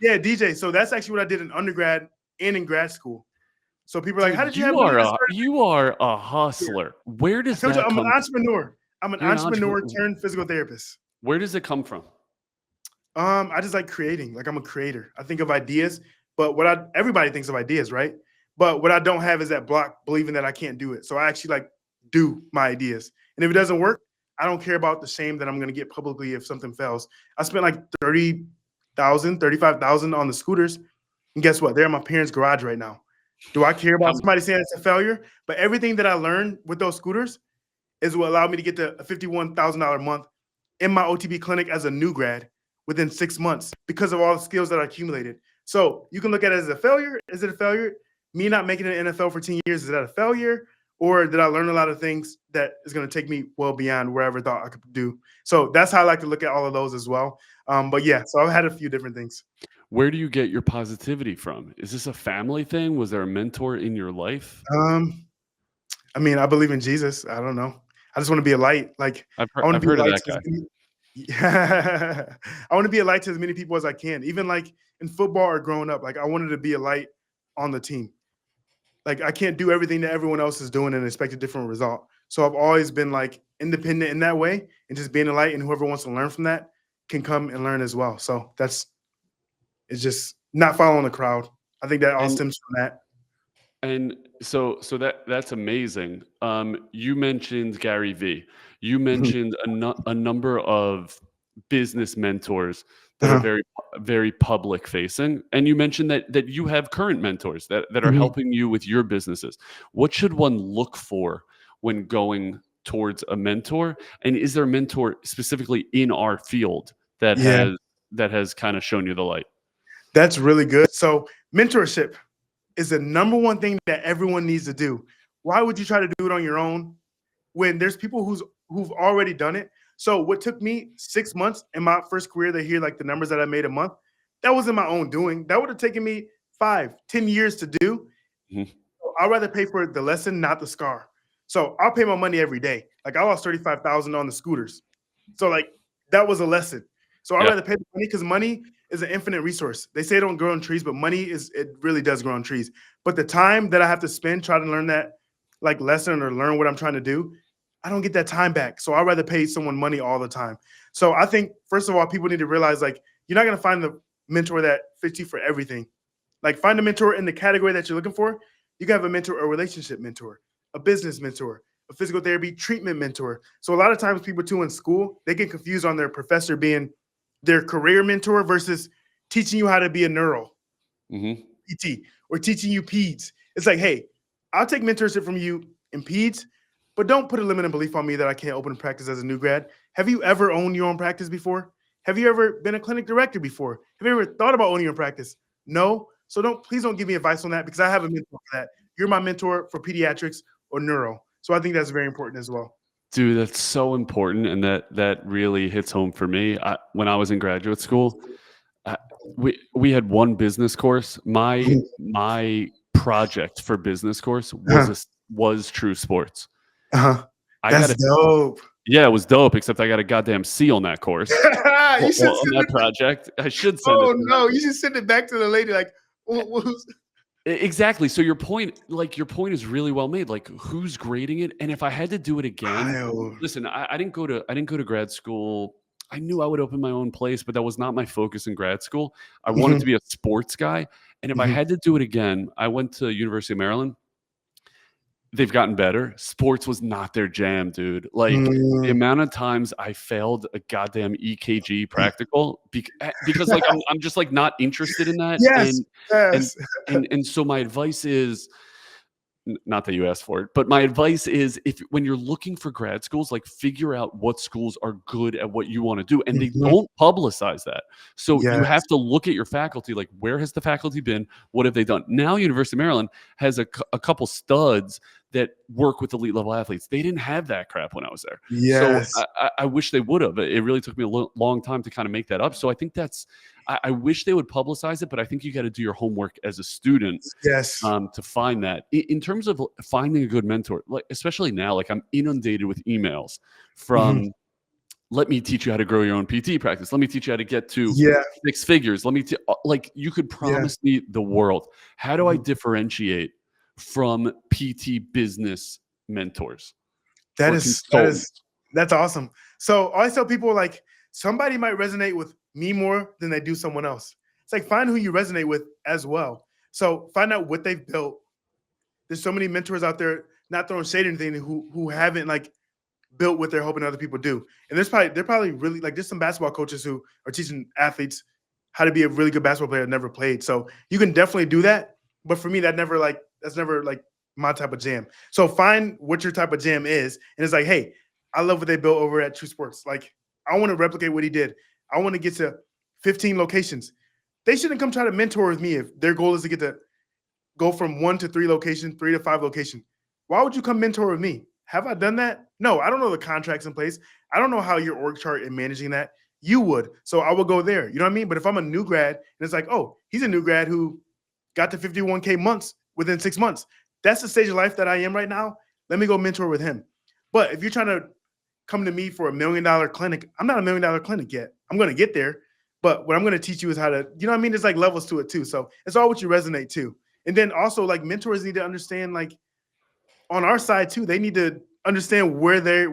Yeah, DJ. So that's actually what I did in undergrad and in grad school. So people are like, "How did you have?" You are a hustler. Yeah. Where does that come? I'm an entrepreneur. I'm an entrepreneur turned physical therapist. Where does it come from? I just like creating. Like I'm a creator. I think of ideas, but everybody thinks of ideas, right? But what I don't have is that block believing that I can't do it. So I actually like do my ideas. And if it doesn't work, I don't care about the shame that I'm going to get publicly if something fails. I spent like $30,000, $35,000 on the scooters. And guess what? They're in my parents' garage right now. Do I care about somebody saying it's a failure? But everything that I learned with those scooters is what allowed me to get to a $51,000 a month in my OTB clinic as a new grad within 6 months because of all the skills that I accumulated. So you can look at it as a failure. Is it a failure? Me not making it in the NFL for 10 years, is that a failure? Or did I learn a lot of things that is going to take me well beyond where I ever thought I could do? So that's how I like to look at all of those as well. But yeah, so I've had a few different things. Where do you get your positivity from? Is this a family thing? Was there a mentor in your life? I mean, I believe in Jesus. I don't know. I just want to be a light. Like I've heard of that guy. Yeah, I want to be a light to as many people as I can. Even like in football or growing up, like I wanted to be a light on the team. Like I can't do everything that everyone else is doing and expect a different result. So I've always been like independent in that way and just being a light, and whoever wants to learn from that can come and learn as well. So it's just not following the crowd. I think that all stems from that. And so that's amazing. You mentioned Gary Vee. You mentioned a number of business mentors that are very, very public facing. And you mentioned that you have current mentors that are helping you with your businesses. What should one look for when going towards a mentor? And is there a mentor specifically in our field that has kind of shown you the light? That's really good. So mentorship is the number one thing that everyone needs to do. Why would you try to do it on your own when there's people who've already done it? So what took me 6 months in my first career to hear like the numbers that I made a month, that wasn't my own doing. That would have taken me 5, 10 years to do. So I'd rather pay for the lesson, not the scar. So I'll pay my money every day. Like I lost $35,000 on the scooters. So like that was a lesson. So I'd rather pay the money because money is an infinite resource. They say it don't grow on trees, but it really does grow on trees. But the time that I have to spend trying to learn that like lesson or learn what I'm trying to do, I don't get that time back. So I'd rather pay someone money all the time. So I think, first of all, people need to realize like you're not going to find the mentor that fits you for everything. Like find a mentor in the category that you're looking for. You can have a mentor, a relationship mentor, a business mentor, a physical therapy treatment mentor. So a lot of times people too in school, they get confused on their professor being their career mentor versus teaching you how to be a neuro PT or teaching you peds. It's like, hey, I'll take mentorship from you in peds, but don't put a limiting belief on me that I can't open a practice as a new grad. Have you ever owned your own practice before? Have you ever been a clinic director before? Have you ever thought about owning your practice? No. So please don't give me advice on that because I have a mentor for that. You're my mentor for pediatrics or neuro. So I think that's very important as well. Dude, that's so important, and that really hits home for me. When I was in graduate school, we had one business course. My project for business course was true sports. That's dope. Yeah, it was dope. Except I got a goddamn C on that course. You should on that project. I should send it. Oh no, you should send it back to the lady. Like, exactly. So your point is really well made. Like, who's grading it? And if I had to do it again, listen, I didn't go to grad school. I knew I would open my own place, but that was not my focus in grad school. I wanted to be a sports guy. And if I had to do it again, I went to University of Maryland. They've gotten better. Sports was not their jam, dude. Like the amount of times I failed a goddamn EKG practical because like I'm just like not interested in that. Yes. And so my advice is not that you asked for it, but my advice is when you're looking for grad schools, like figure out what schools are good at what you want to do, and they Mhm. don't publicize that. So you Yes. have to look at your faculty, like where has the faculty been? What have they done? Now University of Maryland has a couple studs that work with elite level athletes. They didn't have that crap when I was there. So Yes. I wish they would have. It really took me a long time to kind of make that up. So I think I wish they would publicize it, but I think you got to do your homework as a student Yes. to find that. In terms of finding a good mentor, like especially now, like I'm inundated with emails from Mhm. let me teach you how to grow your own PT practice. Let me teach you how to get to Yeah. 6 figures. Let me like you could Yeah. promise me the world. How do I Mhm. differentiate from PT business mentors That or is consultants? that's awesome. So I always tell people like somebody might resonate with me more than they do someone else. It's like find who you resonate with as well. So find out what they've built. There's so many mentors out there, not throwing shade or anything, who haven't like built what they're hoping other people do. And they're probably really like there's some basketball coaches who are teaching athletes how to be a really good basketball player that never played. So you can definitely do that. But for me, that's never like my type of jam. So find what your type of jam is. And it's like, hey, I love what they built over at True Sports. Like, I want to replicate what he did. I want to get to 15 locations. They shouldn't come try to mentor with me if their goal is to get to go from 1 to 3 locations, 3 to 5 locations. Why would you come mentor with me? Have I done that? No, I don't know the contracts in place. I don't know how your org chart and managing that. You would. So I will go there. You know what I mean? But if I'm a new grad and it's like, oh, he's a new grad who got to 51K months within 6 months. That's the stage of life that I am right now. Let me go mentor with him. But if you're trying to come to me for $1 million clinic, I'm not a $1 million clinic yet. I'm going to get there. But what I'm going to teach you is how to, you know what I mean? There's like levels to it too. So it's all what you resonate to. And then also like mentors need to understand like on our side too, they need to understand where their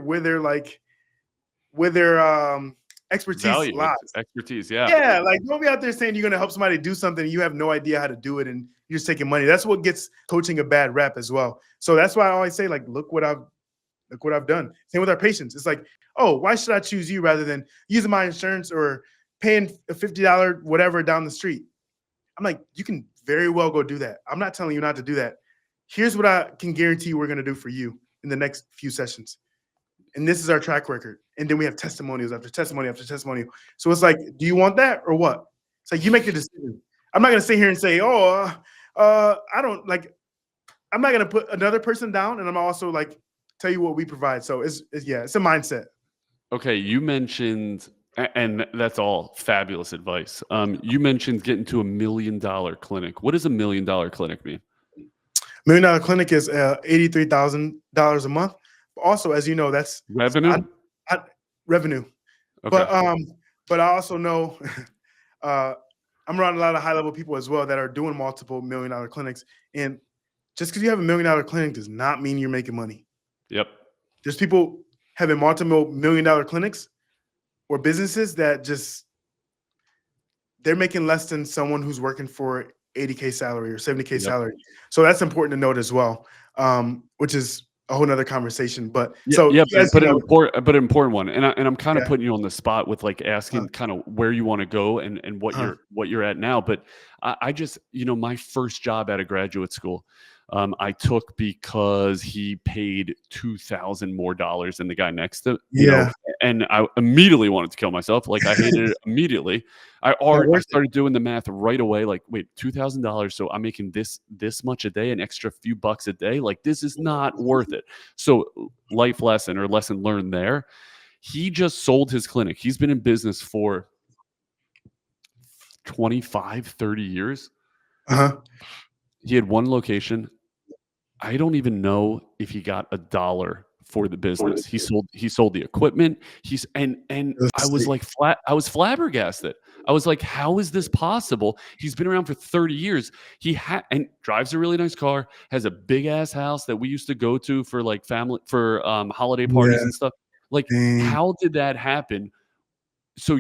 expertise Value, lies. expertise. Yeah. Yeah, like don't be out there saying you're gonna help somebody do something and you have no idea how to do it and you're just taking money. That's what gets coaching a bad rap as well. So that's why I always say, like, look what I've done. Same with our patients. It's like, oh, why should I choose you rather than using my insurance or paying a $50 whatever down the street? I'm like, you can very well go do that. I'm not telling you not to do that. Here's what I can guarantee we're going to do for you in the next few sessions. And this is our track record. And then we have testimonials after testimony after testimonial. So it's like, do you want that or what? It's like you make the decision. I'm not going to sit here and say, oh, I don't like, I'm not going to put another person down. And I'm also like, tell you what we provide. So it's a mindset. Okay, you mentioned, and that's all fabulous advice. You mentioned getting to $1 million clinic. What does $1 million clinic mean? $1 million clinic is $83,000 a month. But also, as you know, that's Revenue? revenue. Okay. But I also know I'm around a lot of high level people as well that are doing multiple $1 million clinics. And just because you have $1 million clinic does not mean you're making money. Yep. There's people having multiple $1 million clinics or businesses that just they're making less than someone who's working for 80K salary or 70K Yep. salary. So that's important to note as well, which is a whole nother conversation. But Yeah, so yeah, as but you an know, important one. And I'm kind of yeah, putting you on the spot with like asking kind of where you want to go and what uh, you're at now. But I just, my first job out of graduate school, I took because he paid $2,000 more than the guy next to, yeah, and I immediately wanted to kill myself. Like I hated it immediately. I not worth it. started doing the math right away. Like, wait, $2,000. So I'm making this much a day, an extra few bucks a day. Like this is not worth it. So life lesson or lesson learned there. He just sold his clinic. He's been in business for 25, 30 years. Uh-huh. He had one location. I don't even know if he got a dollar for the business. He sold the equipment. And I Let's was see. like I was flabbergasted. I was like, how is this possible? He's been around for 30 years. He and drives a really nice car, has a big ass house that we used to go to for like family for holiday parties Yeah, and stuff. Like, dang. how did that happen? So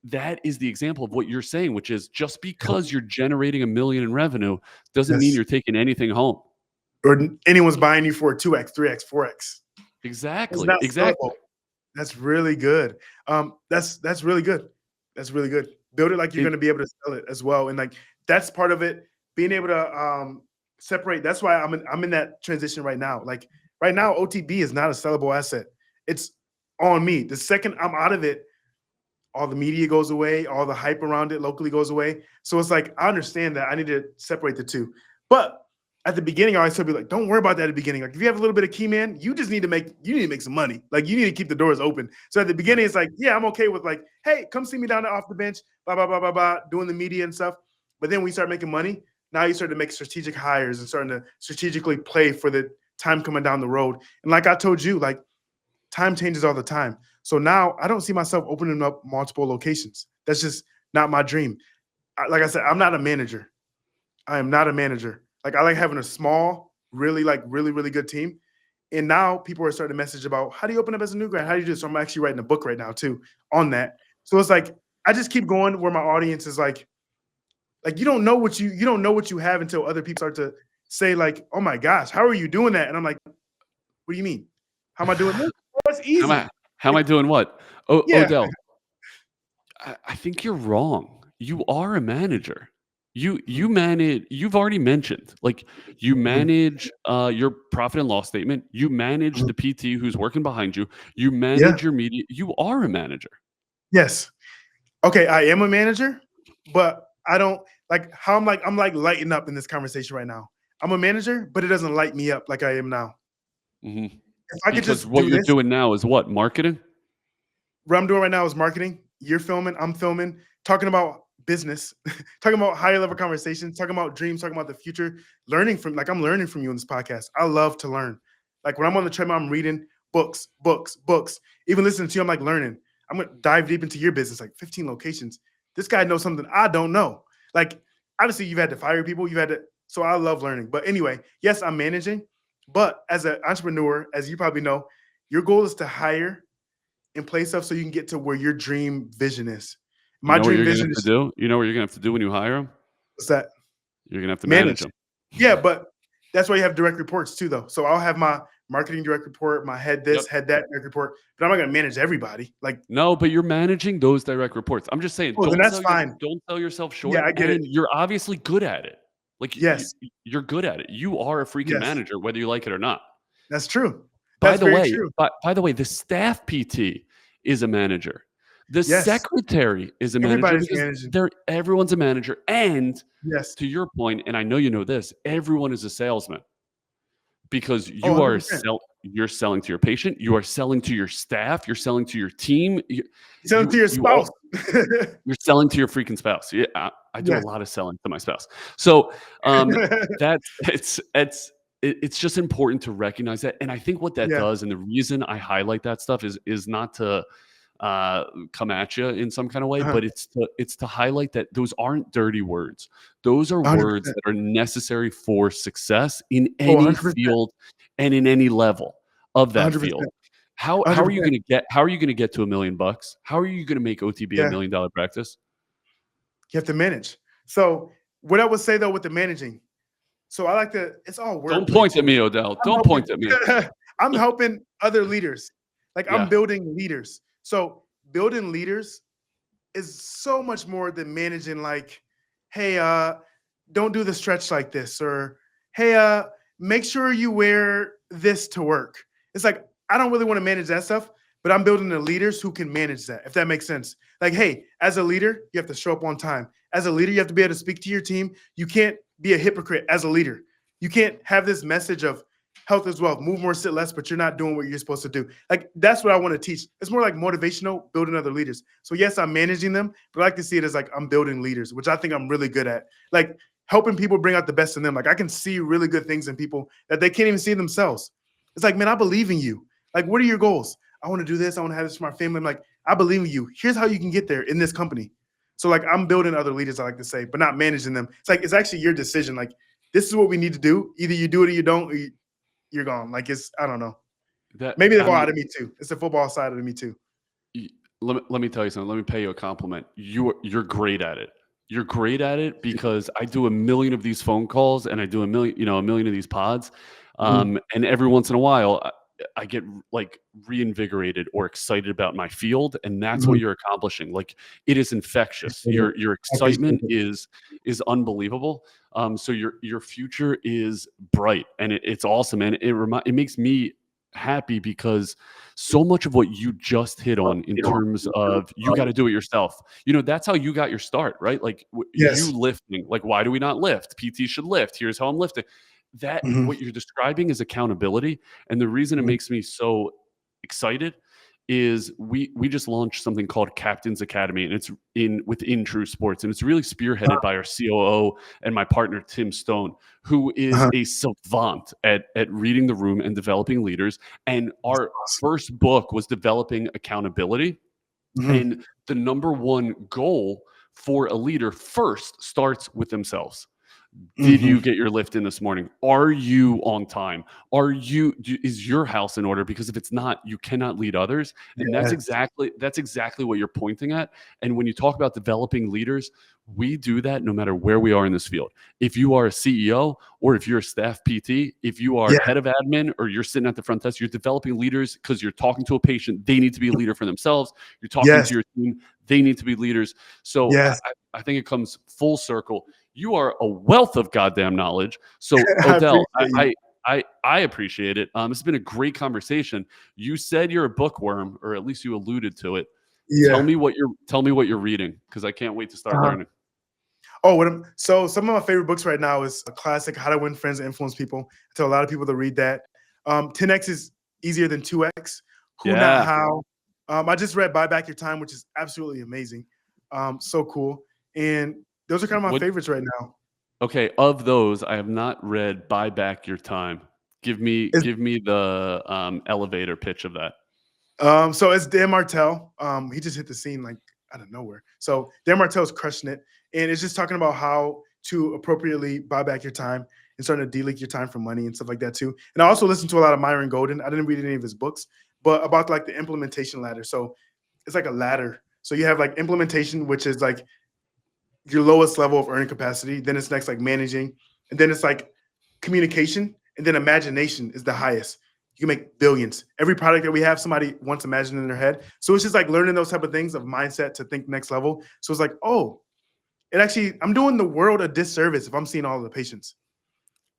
that is the example of what you're saying, which is just because you're generating $1 million in revenue doesn't mean Yes. you're taking anything home. Or anyone's buying you for a 2x, 3x, 4x. It's Exactly, not exactly. sellable. That's really good. That's really good. That's really good. Build it like you're It going to be able to sell it as well. And like that's part of it. Being able to separate. That's why I'm in that transition right now. Like right now, OTB is not a sellable asset. It's on me. The second I'm out of it, all the media goes away, all the hype around it locally goes away. So it's like I understand that I need to separate the two. But at the beginning, I always tell people like, don't worry about that at the beginning. Like if you have a little bit of key man, you need to make some money. Like you need to keep the doors open. So at the beginning, it's like, yeah, I'm okay with like, hey, come see me down off the bench, blah, blah, blah, blah, blah, doing the media and stuff. But then we start making money. Now you start to make strategic hires and starting to strategically play for the time coming down the road. And like I told you, like time changes all the time. So now I don't see myself opening up multiple locations. That's just not my dream. Like I said, I'm not a manager. I am not a manager. Like I like having a small, really good team. And now people are starting to message about how do you open up as a new grad? How do you do this? So I'm actually writing a book right now too on that. So it's like I just keep going where my audience is like you don't know what you have until other people start to say like, oh my gosh, how are you doing that? And I'm like, what do you mean? How am I doing this? Oh, it's easy. How am I doing what? Yeah. Odell, I think you're wrong. You are a manager. You manage. You've already mentioned like you manage your profit and loss statement. You manage the PT who's working behind you. You manage your media. You are a manager. Yes. Okay, I am a manager, but I don't like how I'm like lighting up in this conversation right now. I'm a manager, but it doesn't light me up like I am now. Mm-hmm. If I could Because just what do you're this, doing now is what? Marketing? what I'm doing right now is marketing. You're filming, I'm filming, talking about business, talking about higher level conversations, talking about dreams, talking about the future, learning from I'm learning from you in this podcast. I love to learn. Like when I'm on the treadmill, I'm reading books. Even listening to you, I'm like learning. I'm gonna dive deep into your business, like 15 locations. This guy knows something I don't know. Like obviously you've had to fire people, so I love learning. But anyway, yes, I'm managing. But as an entrepreneur, as you probably know, your goal is to hire and play stuff so you can get to where your dream vision is. You know what you're gonna have to do? You know what you're gonna have to do when you hire them? What's that? You're gonna have to manage them. Yeah, but that's why you have direct reports too, though. So I'll have my marketing direct report, my head this, head that direct report, but I'm not gonna manage everybody. Like no, but you're managing those direct reports. I'm just saying, then that's fine. Don't sell yourself short. Yeah, I get it. You're obviously good at it. Like yes, you're good at it. You are a freaking manager, whether you like it or not. That's true. By the way, the staff PT is a manager. The secretary is a manager because everyone's a manager. And to your point, and I know you know this, everyone is a salesman because you're selling to your patient, you are selling to your staff, you're selling to your team, you're selling to your spouse. You're selling to your freaking spouse. Yeah, I do a lot of selling to my spouse. So it's just important to recognize that. And I think what that does, and the reason I highlight that stuff is not to come at you in some kind of way, but it's to highlight that those aren't dirty words. Those are 100%. Words that are necessary for success in any field and in any level of that 100%. Field. How are you going to get to $1 million? How are you going to make OTB $1 million practice? You have to manage. So what I would say though with the managing, so I like to, it's all work. Don't point at me, Odell. Don't point at me. I'm helping other leaders. Like I'm building leaders. So building leaders is so much more than managing like, hey, don't do the stretch like this, or hey, make sure you wear this to work. It's like, I don't really want to manage that stuff, but I'm building the leaders who can manage that, if that makes sense. Like, hey, as a leader, you have to show up on time. As a leader, you have to be able to speak to your team. You can't be a hypocrite as a leader. You can't have this message of health is wealth, move more, sit less, but you're not doing what you're supposed to do. Like, that's what I want to teach. It's more like motivational, building other leaders. So yes, I'm managing them, but I like to see it as like I'm building leaders, which I think I'm really good at. Like helping people bring out the best in them. Like I can see really good things in people that they can't even see themselves. It's like, man, I believe in you. Like, what are your goals? I want to do this. I want to have this for my family. I'm like, I believe in you. Here's how you can get there in this company. So like I'm building other leaders, I like to say, but not managing them. It's like, it's actually your decision. Like, this is what we need to do. Either you do it or you don't, or you're gone. Like I don't know. Maybe the ball out of me too. It's the football side of me too. Let me tell you something. Let me pay you a compliment. You're great at it. You're great at it because I do 1 million of these phone calls and I do 1 million of these pods. And every once in a while, I get like reinvigorated or excited about my field, and that's what Mhm. you're accomplishing. Like it is infectious. Appreciate it. Your I appreciate excitement it. is unbelievable. So your future is bright, and it's awesome, and it makes me happy because so much of what you just hit on in terms of you got to do it yourself. That's how you got your start, right? Like you Yes. lifting. Like why do we not lift? PT should lift. Here's how I'm lifting. That Mhm, what you're describing is accountability, and the reason it mhm. makes me so excited is we just launched something called Captain's Academy, and it's within True Sports, and it's really spearheaded by our COO and my partner Tim Stone, who is Uh-huh. a savant at reading the room and developing leaders. And That's our awesome. first book was developing accountability, Mhm, and the number one goal for a leader first starts with themselves. Did mhm. you get your lift in this morning? Are you on time? Is your house in order? Because if it's not, you cannot lead others. And Yes. that's exactly what you're pointing at. And when you talk about developing leaders, we do that no matter where we are in this field. If you are a CEO or if you're a staff PT, if you are Yeah. head of admin or you're sitting at the front desk, you're developing leaders because you're talking to a patient. They need to be a leader for themselves. You're talking Yes. to your team. They need to be leaders. So Yes. I think it comes full circle. You are a wealth of goddamn knowledge. So I Odell, appreciate you. I appreciate it. This has been a great conversation. You said you're a bookworm, or at least you alluded to it. Yeah. Tell me what you're reading, because I can't wait to start Uh-huh. learning. Oh, so some of my favorite books right now is a classic, How to Win Friends and Influence People. I tell a lot of people to read that. 10X is easier than 2X. Who, not Yeah. how. I just read Buy Back Your Time, which is absolutely amazing. So cool. And those are kind of my What? favorites right now. Okay. Of those, I have not read "Buy Back Your Time." It's, Give me the elevator pitch of that. so it's Dan Martell. He just hit the scene like out of nowhere. So Dan Martell's crushing it. And it's just talking about how to appropriately buy back your time and starting to delete your time for money and stuff like that too. And I also listened to a lot of Myron Golden. I didn't read any of his books, but about like the implementation ladder. So it's like a ladder. So you have like implementation, which is like your lowest level of earning capacity. Then it's next like managing, and then it's like communication, and then imagination is the highest. You can make billions. Every product that we have, somebody wants imagined in their head. So it's just like learning those type of things of mindset to think next level. So it's like, oh, it actually, I'm doing the world a disservice if I'm seeing all of the patients.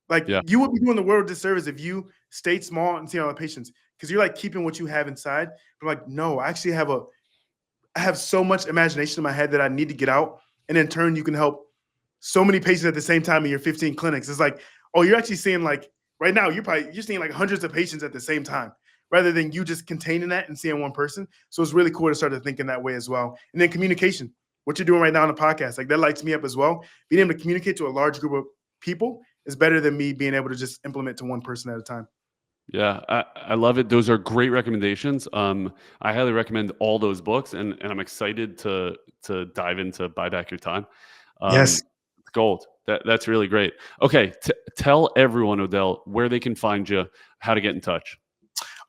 Like Yeah. you would be doing the world a disservice if you stayed small and see all the patients because you're like keeping what you have inside. But I'm like, no, I have so much imagination in my head that I need to get out. And in turn, you can help so many patients at the same time in your 15 clinics. It's like, oh, you're actually seeing like right now, you're seeing like hundreds of patients at the same time rather than you just containing that and seeing one person. So it's really cool to start to think in that way as well. And then communication, what you're doing right now on the podcast, like that lights me up as well. Being able to communicate to a large group of people is better than me being able to just implement to one person at a time. Yeah, I love it. Those are great recommendations. I highly recommend all those books, and I'm excited to dive into Buy Back Your Time. Yes. It's gold. That's really great. Okay, tell everyone, Odell, where they can find you, how to get in touch.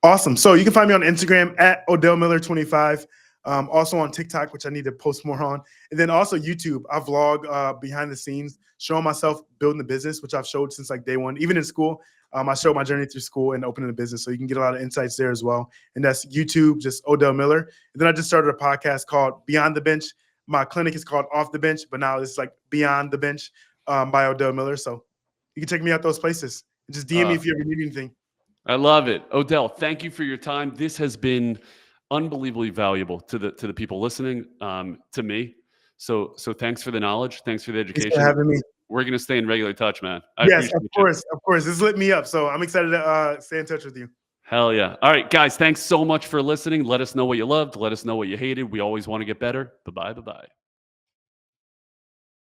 Awesome. So you can find me on Instagram at Odell Miller 25. Also on TikTok, which I need to post more on. And then also YouTube. I vlog behind the scenes, showing myself building the business, which I've showed since like day one. Even in school, I showed my journey through school and opening a business. So you can get a lot of insights there as well. And that's YouTube, just Odell Miller. And then I just started a podcast called Beyond the Bench. My clinic is called Off the Bench, but now it's like Beyond the Bench by Odell Miller. So you can check me out those places. Just DM me Uh, if you ever need anything. I love it, Odell. Thank you for your time. This has been unbelievably valuable to the people listening, to me. So thanks for the knowledge. Thanks for the Thanks for education. having me. We're gonna stay in regular touch, man. I Yes, appreciate of you. course, of course. This lit me up, so I'm excited to stay in touch with you. Hell yeah. All right, guys, thanks so much for listening. Let us know what you loved. Let us know what you hated. We always want to get better. Bye-bye. Bye-bye.